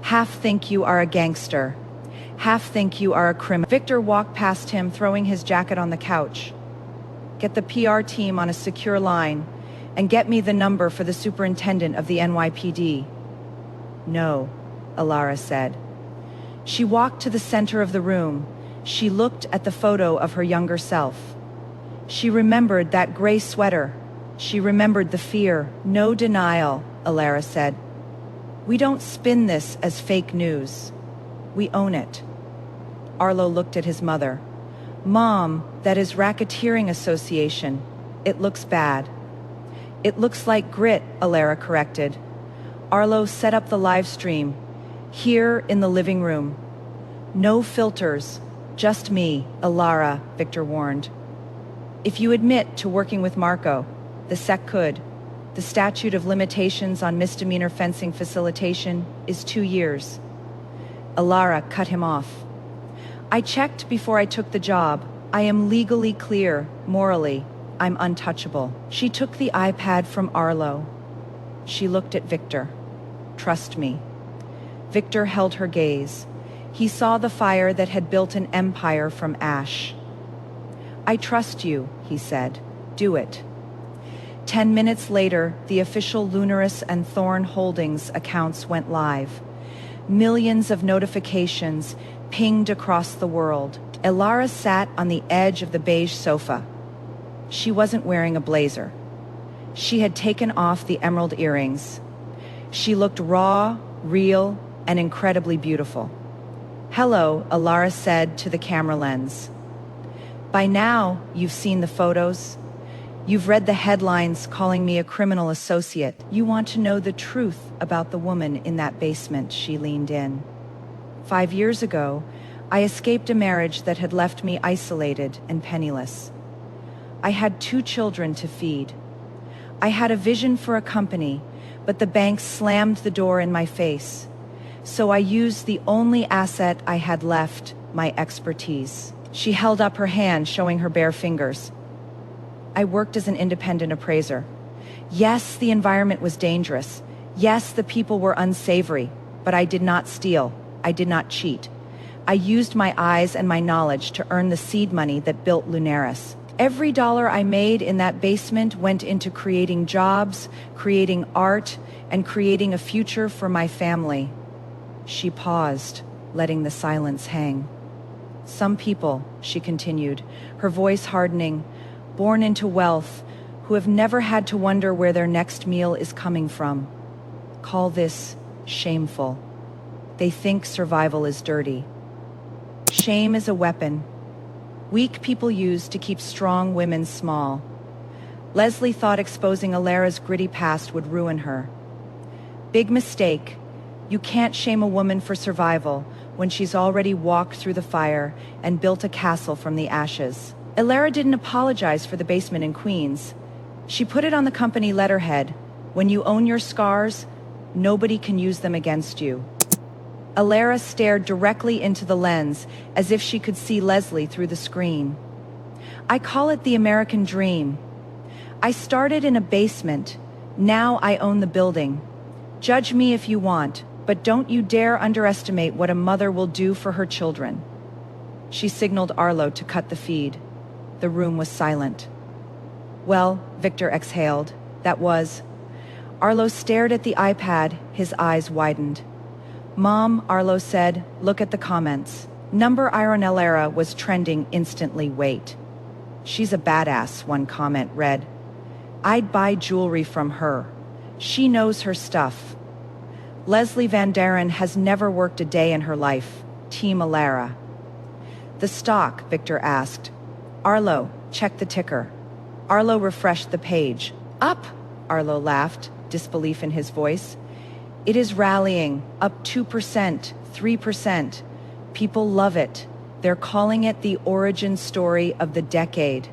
Half think you are a gangster. Half think you are a criminal." Victor walked past him, throwing his jacket on the couch. "Get the PR team on a secure line and get me the number for the superintendent of the NYPD." "No," Alara said. She walked to the center of the room. She looked at the photo of her younger self. She remembered that gray sweater. She remembered the fear. "No denial," Alara said. "We don't spin this as fake news. We own it." Arlo looked at his mother. "Mom, that is racketeering association. It looks bad." "It looks like grit," Alara corrected. Arlo set up the live stream, here in the living room. "No filters, just me, Alara," Victor warned. "If you admit to working with Marco, the SEC could. The statute of limitations on misdemeanor fencing facilitation is 2 years. Alara cut him off. "I checked before I took the job. I am legally clear, morally. I'm untouchable." She took the iPad from Arlo. She looked at Victor. "Trust me." Victor held her gaze. He saw the fire that had built an empire from ash. "I trust you," he said. "Do it." 10 minutes later, the official Lunaris and Thorn Holdings accounts went live. Millions of notifications pinged across the world. Alara sat on the edge of the beige sofa. She wasn't wearing a blazer. She had taken off the emerald earrings. She looked raw, real, and incredibly beautiful. "Hello," Alara said to the camera lens. "By now, you've seen the photos. You've read the headlines calling me a criminal associate. You want to know the truth about the woman in that basement," she leaned in. 5 years ago, I escaped a marriage that had left me isolated and penniless. I had 2 children to feed. I had a vision for a company, but the bank slammed the door in my face. So I used the only asset I had left, my expertise. She held up her hand, showing her bare fingers. I worked as an independent appraiser. Yes, the environment was dangerous. Yes, the people were unsavory, but I did not steal. I did not cheat. I used my eyes and my knowledge to earn the seed money that built Lunaris. Every dollar I made in that basement went into creating jobs, creating art, and creating a future for my family. She paused, letting the silence hang. Some people, she continued, her voice hardening, born into wealth, who have never had to wonder where their next meal is coming from, call this shameful. They think survival is dirty. Shame is a weapon weak people use to keep strong women small. Leslie thought exposing Alara's gritty past would ruin her. Big mistake. You can't shame a woman for survival when she's already walked through the fire and built a castle from the ashes. Alara didn't apologize for the basement in Queens. She put it on the company letterhead. When you own your scars, nobody can use them against you. Alara stared directly into the lens as if she could see Leslie through the screen. I call it the American dream. I started in a basement. Now I own the building. Judge me if you want, but don't you dare underestimate what a mother will do for her children. She signaled Arlo to cut the feed. The room was silent. Well, Victor exhaled. That was. Arlo stared at the iPad, his eyes widened. Mom, Arlo said, look at the comments. Number Iron Alara was trending instantly. Wait. She's a badass, one comment read. I'd buy jewelry from her. She knows her stuff. Leslie Van Daren has never worked a day in her life. Team Alara. The stock, Victor asked. Arlo, check the ticker. Arlo refreshed the page. Up, Arlo laughed, disbelief in his voice. It is rallying, up 2%, 3%. People love it. They're calling it the origin story of the decade.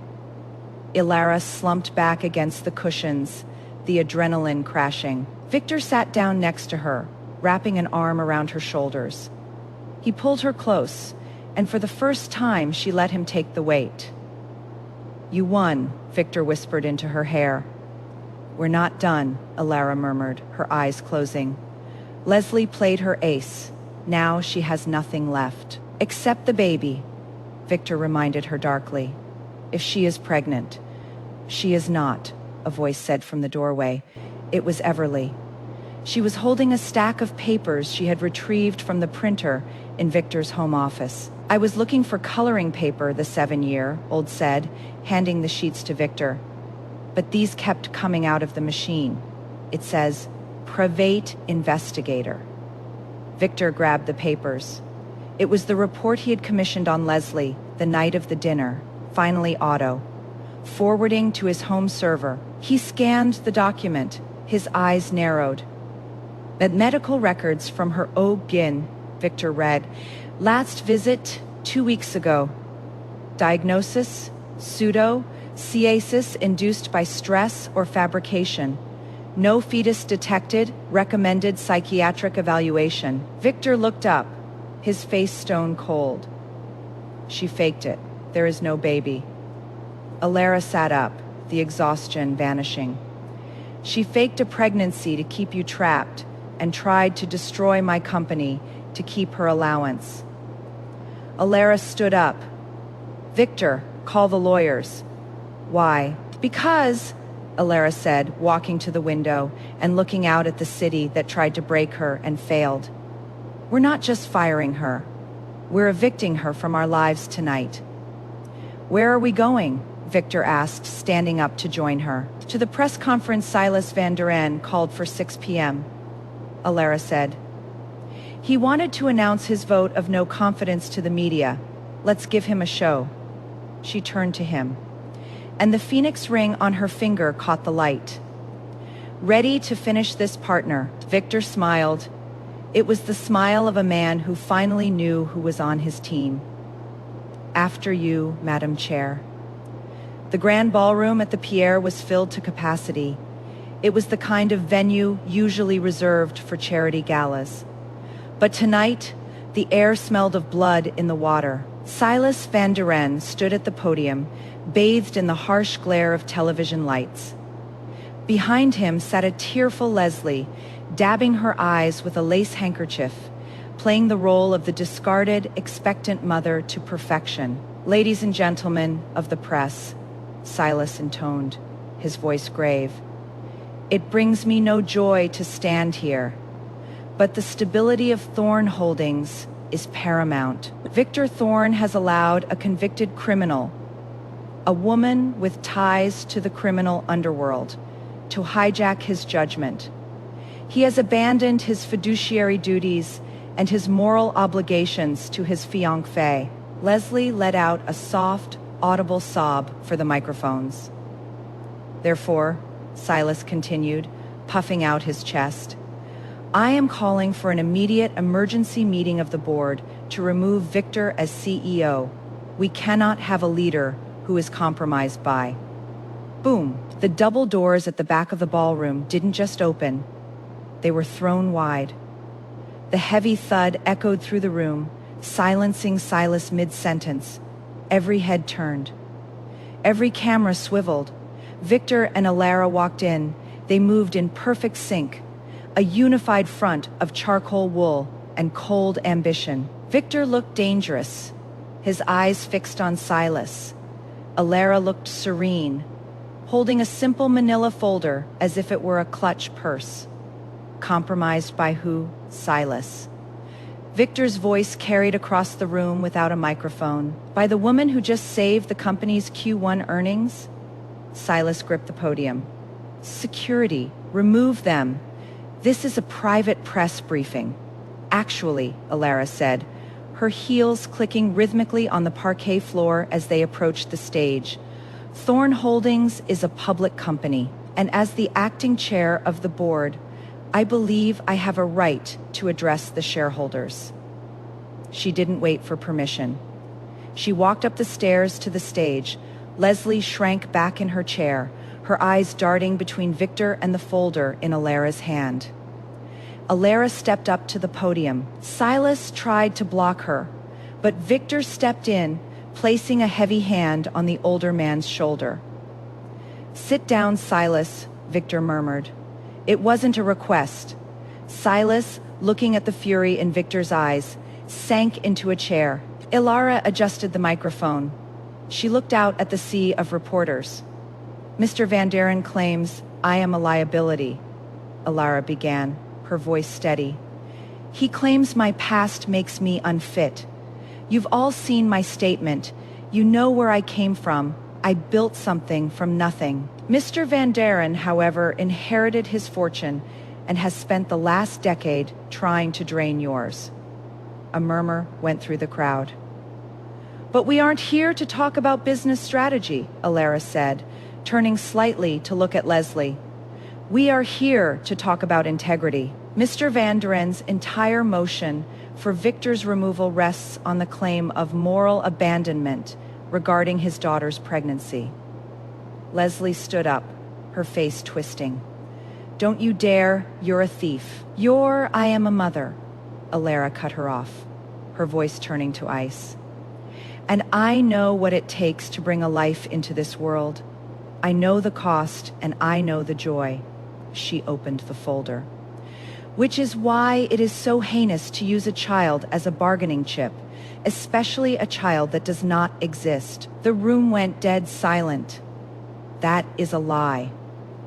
Alara slumped back against the cushions, the adrenaline crashing. Victor sat down next to her, wrapping an arm around her shoulders. He pulled her close, and for the first time she let him take the weight. You won, Victor whispered into her hair. We're not done, Alara murmured, her eyes closing. Leslie played her ace. Now she has nothing left. Except the baby, Victor reminded her darkly. If she is pregnant. She is not, a voice said from the doorway. It was Everly. She was holding a stack of papers she had retrieved from the printer in Victor's home office. I was looking for coloring paper, the 7-year-old said, handing the sheets to Victor. But these kept coming out of the machine. It says, Private Investigator. Victor grabbed the papers. It was the report he had commissioned on Leslie the night of the dinner, finally auto. Forwarding to his home server, he scanned the document, his eyes narrowed. The medical records from her OGIN, Victor read. Last visit 2 weeks ago. Diagnosis, pseudo-ciasis induced by stress or fabrication. No fetus detected, recommended psychiatric evaluation. Victor looked up, his face stone cold. She faked it. There is no baby. Alara sat up, the exhaustion vanishing. She faked a pregnancy to keep you trapped and tried to destroy my company to keep her allowance. Alara stood up. Victor, call the lawyers. Why? Because, Alara said, walking to the window and looking out at the city that tried to break her and failed. We're not just firing her. We're evicting her from our lives tonight. Where are we going? Victor asked, standing up to join her. To the press conference Silas Van Daren called for 6 p.m., Alara said. He wanted to announce his vote of no confidence to the media. Let's give him a show. She turned to him, and the phoenix ring on her finger caught the light. Ready to finish this, partner, Victor smiled. It was the smile of a man who finally knew who was on his team. After you, Madam Chair. The grand ballroom at the Pierre was filled to capacity. It was the kind of venue usually reserved for charity galas. But tonight, the air smelled of blood in the water. Silas Van Daren stood at the podium, bathed in the harsh glare of television lights. Behind him sat a tearful Leslie, dabbing her eyes with a lace handkerchief, playing the role of the discarded, expectant mother to perfection. "Ladies and gentlemen of the press," Silas intoned, his voice grave, "it brings me no joy to stand here, but the stability of Thorn Holdings is paramount. Victor Thorn has allowed a convicted criminal, a woman with ties to the criminal underworld, to hijack his judgment. He has abandoned his fiduciary duties and his moral obligations to his fiancée." Leslie let out a soft, audible sob for the microphones. "Therefore," Silas continued, puffing out his chest, "I am calling for an immediate emergency meeting of the board to remove Victor as CEO. We cannot have a leader who is compromised by..." Boom! The double doors at the back of the ballroom didn't just open, they were thrown wide. The heavy thud echoed through the room, silencing Silas mid-sentence. Every head turned. Every camera swiveled. Victor and Alara walked in. They moved in perfect sync, a unified front of charcoal wool and cold ambition. Victor looked dangerous, his eyes fixed on Silas. Alara looked serene, holding a simple manila folder as if it were a clutch purse. Compromised by who? Silas. Victor's voice carried across the room without a microphone. "By the woman who just saved the company's Q1 earnings?" Silas gripped the podium. "Security, remove them. This is a private press briefing." "Actually," Alara said, her heels clicking rhythmically on the parquet floor as they approached the stage, "Thorn Holdings is a public company, and as the acting chair of the board, I believe I have a right to address the shareholders." She didn't wait for permission. She walked up the stairs to the stage. Leslie shrank back in her chair, her eyes darting between Victor and the folder in Alara's hand. Alara stepped up to the podium. Silas tried to block her, but Victor stepped in, placing a heavy hand on the older man's shoulder. "Sit down, Silas," Victor murmured. It wasn't a request. Silas, looking at the fury in Victor's eyes, sank into a chair. Alara adjusted the microphone. She looked out at the sea of reporters. "Mr. Van Daren claims I am a liability," Alara began, her voice steady. "He claims my past makes me unfit. You've all seen my statement. You know where I came from. I built something from nothing. Mr. Van Daren, however, inherited his fortune and has spent the last decade trying to drain yours." A murmur went through the crowd. "But we aren't here to talk about business strategy," Alara said, turning slightly to look at Leslie. "We are here to talk about integrity. Mr. Van Daren's entire motion for Victor's removal rests on the claim of moral abandonment regarding his daughter's pregnancy." Leslie stood up, her face twisting. "Don't you dare, you're a thief. I am a mother," Alara cut her off, her voice turning to ice. "And I know what it takes to bring a life into this world. I know the cost and I know the joy." She opened the folder. "Which is why it is so heinous to use a child as a bargaining chip, especially a child that does not exist." The room went dead silent. "That is a lie,"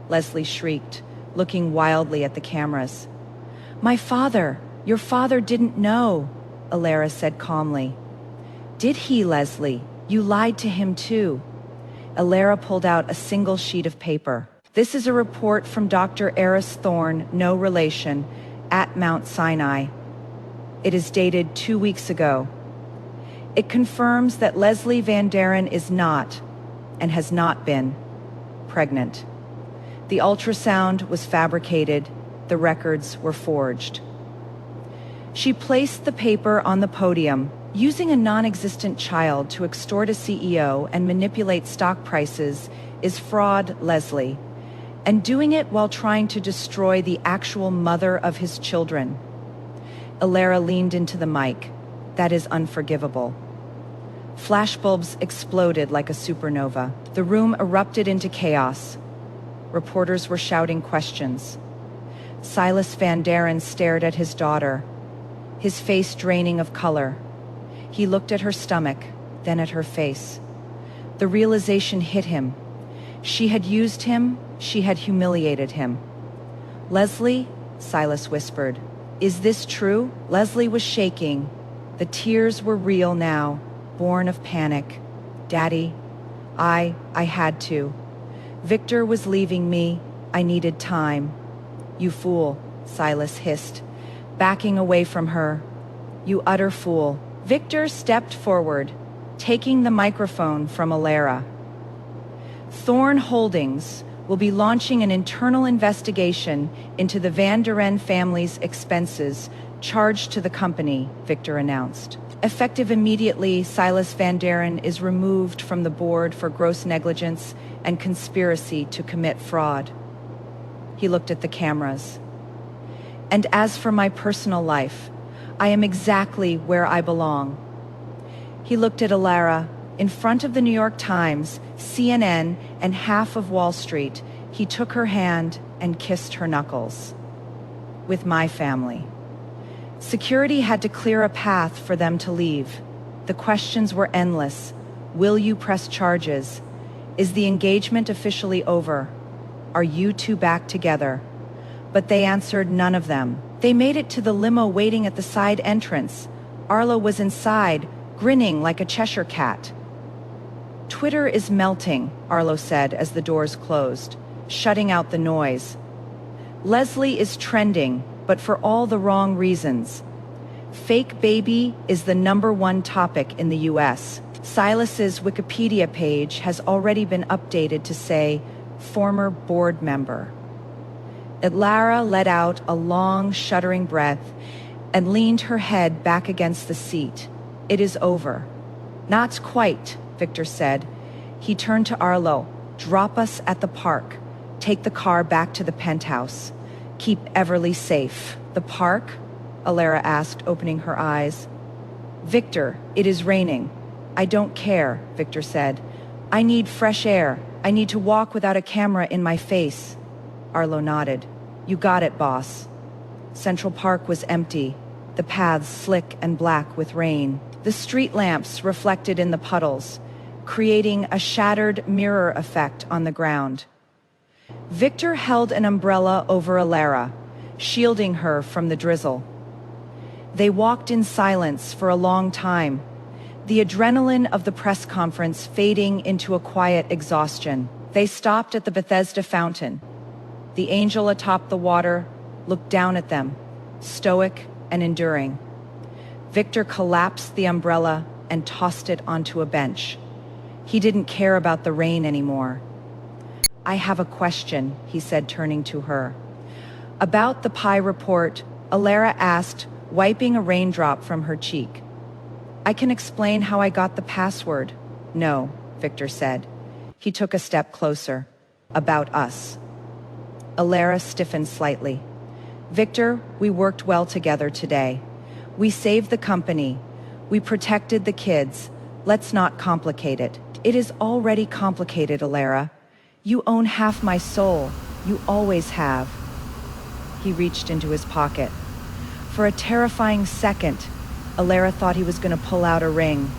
Leslie shrieked, looking wildly at the cameras. Your father didn't know," Alara said calmly. "Did he, Leslie? You lied to him too." Alara pulled out a single sheet of paper. "This is a report from Dr. Eris Thorn, no relation, at Mount Sinai. It is dated 2 weeks ago. It confirms that Leslie Van Daren is not, and has not been, pregnant. The ultrasound was fabricated. The records were forged." She placed the paper on the podium. "Using a non-existent child to extort a CEO and manipulate stock prices is fraud, Leslie, and doing it while trying to destroy the actual mother of his children." Alara leaned into the mic. "That is unforgivable." Flashbulbs exploded like a supernova. The room erupted into chaos. Reporters were shouting questions. Silas Van Daren stared at his daughter, his face draining of color. He looked at her stomach, then at her face. The realization hit him. She had used him, she had humiliated him. "Leslie," Silas whispered, "is this true?" Leslie was shaking. The tears were real now, born of panic. "Daddy, I had to. Victor was leaving me. I needed time." "You fool," Silas hissed, backing away from her. "You utter fool." Victor stepped forward, taking the microphone from Alara. "Thorn Holdings will be launching an internal investigation into the Van Daren family's expenses charged to the company," Victor announced. "Effective immediately, Silas Van Daren is removed from the board for gross negligence and conspiracy to commit fraud." He looked at the cameras. "And as for my personal life, I am exactly where I belong." He looked at Alara. In front of the New York Times, CNN, and half of Wall Street, he took her hand and kissed her knuckles. "With my family." Security had to clear a path for them to leave. The questions were endless. Will you press charges? Is the engagement officially over? Are you two back together? But they answered none of them. They made it to the limo waiting at the side entrance. Arlo was inside, grinning like a Cheshire cat. "Twitter is melting," Arlo said as the doors closed, shutting out the noise. "Leslie is trending, but for all the wrong reasons. Fake baby is the #1 topic in the US. Silas's Wikipedia page has already been updated to say, former board member." Alara let out a long, shuddering breath and leaned her head back against the seat. "It is over." "Not quite," Victor said. He turned to Arlo. "Drop us at the park. Take the car back to the penthouse. Keep Everly safe." "The park?" Alara asked, opening her eyes. "Victor, it is raining." "I don't care," Victor said. "I need fresh air. I need to walk without a camera in my face." Arlo nodded. "You got it, boss." Central Park was empty, the paths slick and black with rain. The street lamps reflected in the puddles, creating a shattered mirror effect on the ground. Victor held an umbrella over Alara, shielding her from the drizzle. They walked in silence for a long time, the adrenaline of the press conference fading into a quiet exhaustion. They stopped at the Bethesda fountain. The angel atop the water looked down at them, stoic and enduring. Victor collapsed the umbrella and tossed it onto a bench. He didn't care about the rain anymore. "I have a question," he said, turning to her. "About the pie report," Alara asked, wiping a raindrop from her cheek. "I can explain how I got the password." "No," Victor said. He took a step closer. "About us." Alara stiffened slightly. "Victor, we worked well together today. We saved the company. We protected the kids. Let's not complicate it." "It is already complicated, Alara. You own half my soul. You always have." He reached into his pocket. For a terrifying second, Alara thought he was going to pull out a ring.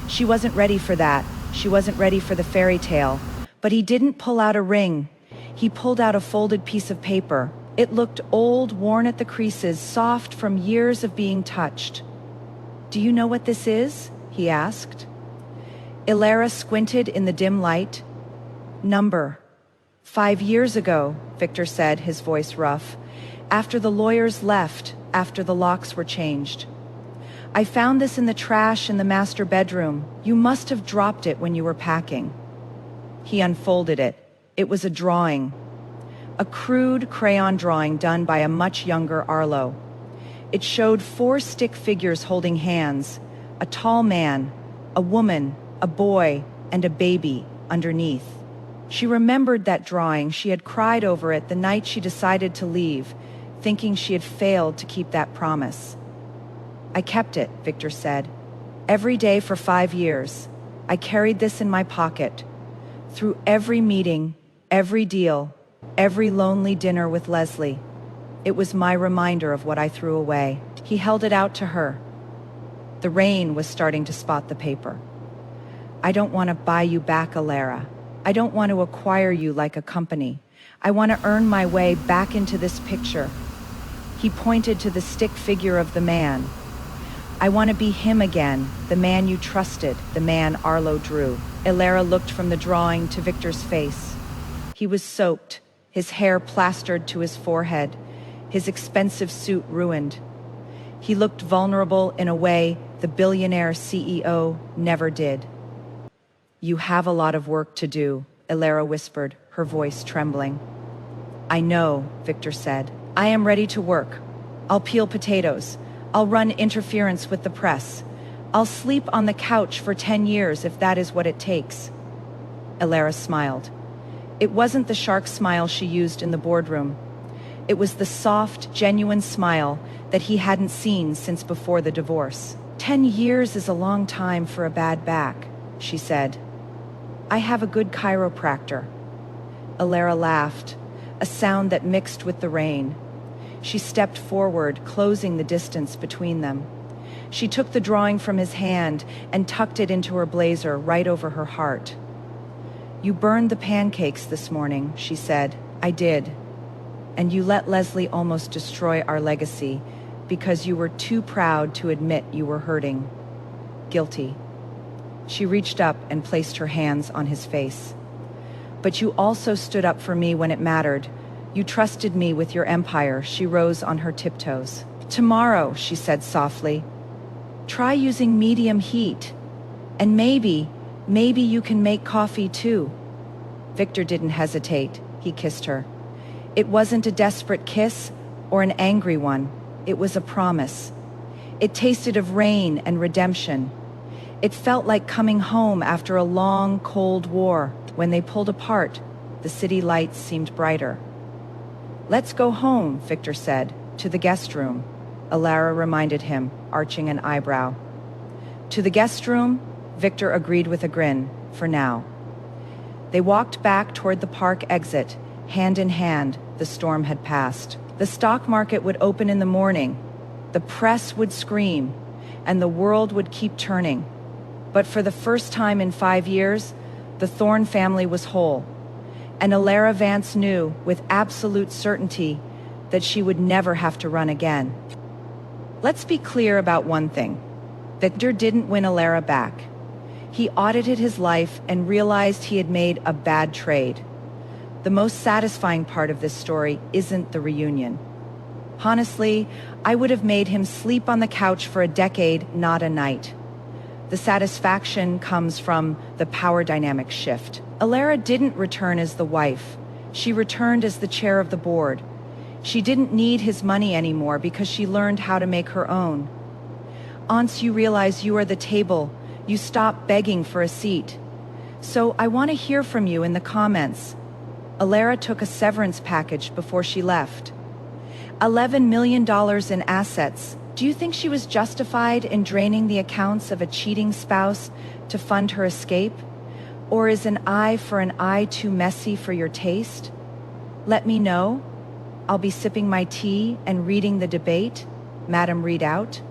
She wasn't ready for that. She wasn't ready for the fairy tale. But he didn't pull out a ring. He pulled out a folded piece of paper. It looked old, worn at the creases, soft from years of being touched. "Do you know what this is?" he asked. Alara squinted in the dim light. "Number. 5 years ago," Victor said, his voice rough. "After the lawyers left, after the locks were changed. I found this in the trash in the master bedroom. You must have dropped it when you were packing." He unfolded it. It was a drawing. A crude crayon drawing done by a much younger Arlo. It showed 4 stick figures holding hands, a tall man, a woman, a boy, and a baby underneath. She remembered that drawing. She had cried over it the night she decided to leave, thinking she had failed to keep that promise. "I kept it," Victor said. "Every day for 5 years. I carried this in my pocket. Through every meeting, every deal, every lonely dinner with Leslie. It was my reminder of what I threw away. He held it out to her. The rain was starting to spot the paper. I don't want to buy you back, Alara. I don't want to acquire you like a company. I want to earn my way back into this picture. He pointed to the stick figure of the man. I want to be him again, the man you trusted, the man Arlo drew. Alara looked from the drawing to Victor's face. He was soaked, his hair plastered to his forehead, his expensive suit ruined. He looked vulnerable in a way the billionaire CEO never did. You have a lot of work to do, Alara whispered, her voice trembling. I know, Victor said. I am ready to work. I'll peel potatoes. I'll run interference with the press. I'll sleep on the couch for 10 years if that is what it takes. Alara smiled. It wasn't the shark smile she used in the boardroom. It was the soft, genuine smile that he hadn't seen since before the divorce. 10 years is a long time for a bad back, she said. I have a good chiropractor. Alara laughed, a sound that mixed with the rain. She stepped forward, closing the distance between them. She took the drawing from his hand and tucked it into her blazer right over her heart. You burned the pancakes this morning, she said. I did. And you let Leslie almost destroy our legacy because you were too proud to admit you were hurting. Guilty. She reached up and placed her hands on his face. But you also stood up for me when it mattered. You trusted me with your empire. She rose on her tiptoes. Tomorrow, she said softly, try using medium heat. And maybe you can make coffee too. Victor didn't hesitate. He kissed her. It wasn't a desperate kiss or an angry one. It was a promise. It tasted of rain and redemption. It felt like coming home after a long, cold war. When they pulled apart, the city lights seemed brighter. Let's go home, Victor said, to the guest room. Alara reminded him, arching an eyebrow. To the guest room, Victor agreed with a grin, for now. They walked back toward the park exit, hand in hand. The storm had passed. The stock market would open in the morning. The press would scream, and the world would keep turning. But for the first time in 5 years, the Thorne family was whole. And Alara Vance knew with absolute certainty that she would never have to run again. Let's be clear about one thing. Victor didn't win Alara back. He audited his life and realized he had made a bad trade. The most satisfying part of this story isn't the reunion. Honestly, I would have made him sleep on the couch for a decade, not a night. The satisfaction comes from the power dynamic shift. Alara didn't return as the wife. She returned as the chair of the board. She didn't need his money anymore because she learned how to make her own. Once you realize you are the table, you stop begging for a seat. So I want to hear from you in the comments. Alara took a severance package before she left. $11 million in assets. Do you think she was justified in draining the accounts of a cheating spouse to fund her escape? Or is an eye for an eye too messy for your taste? Let me know. I'll be sipping my tea and reading the debate Madam read out.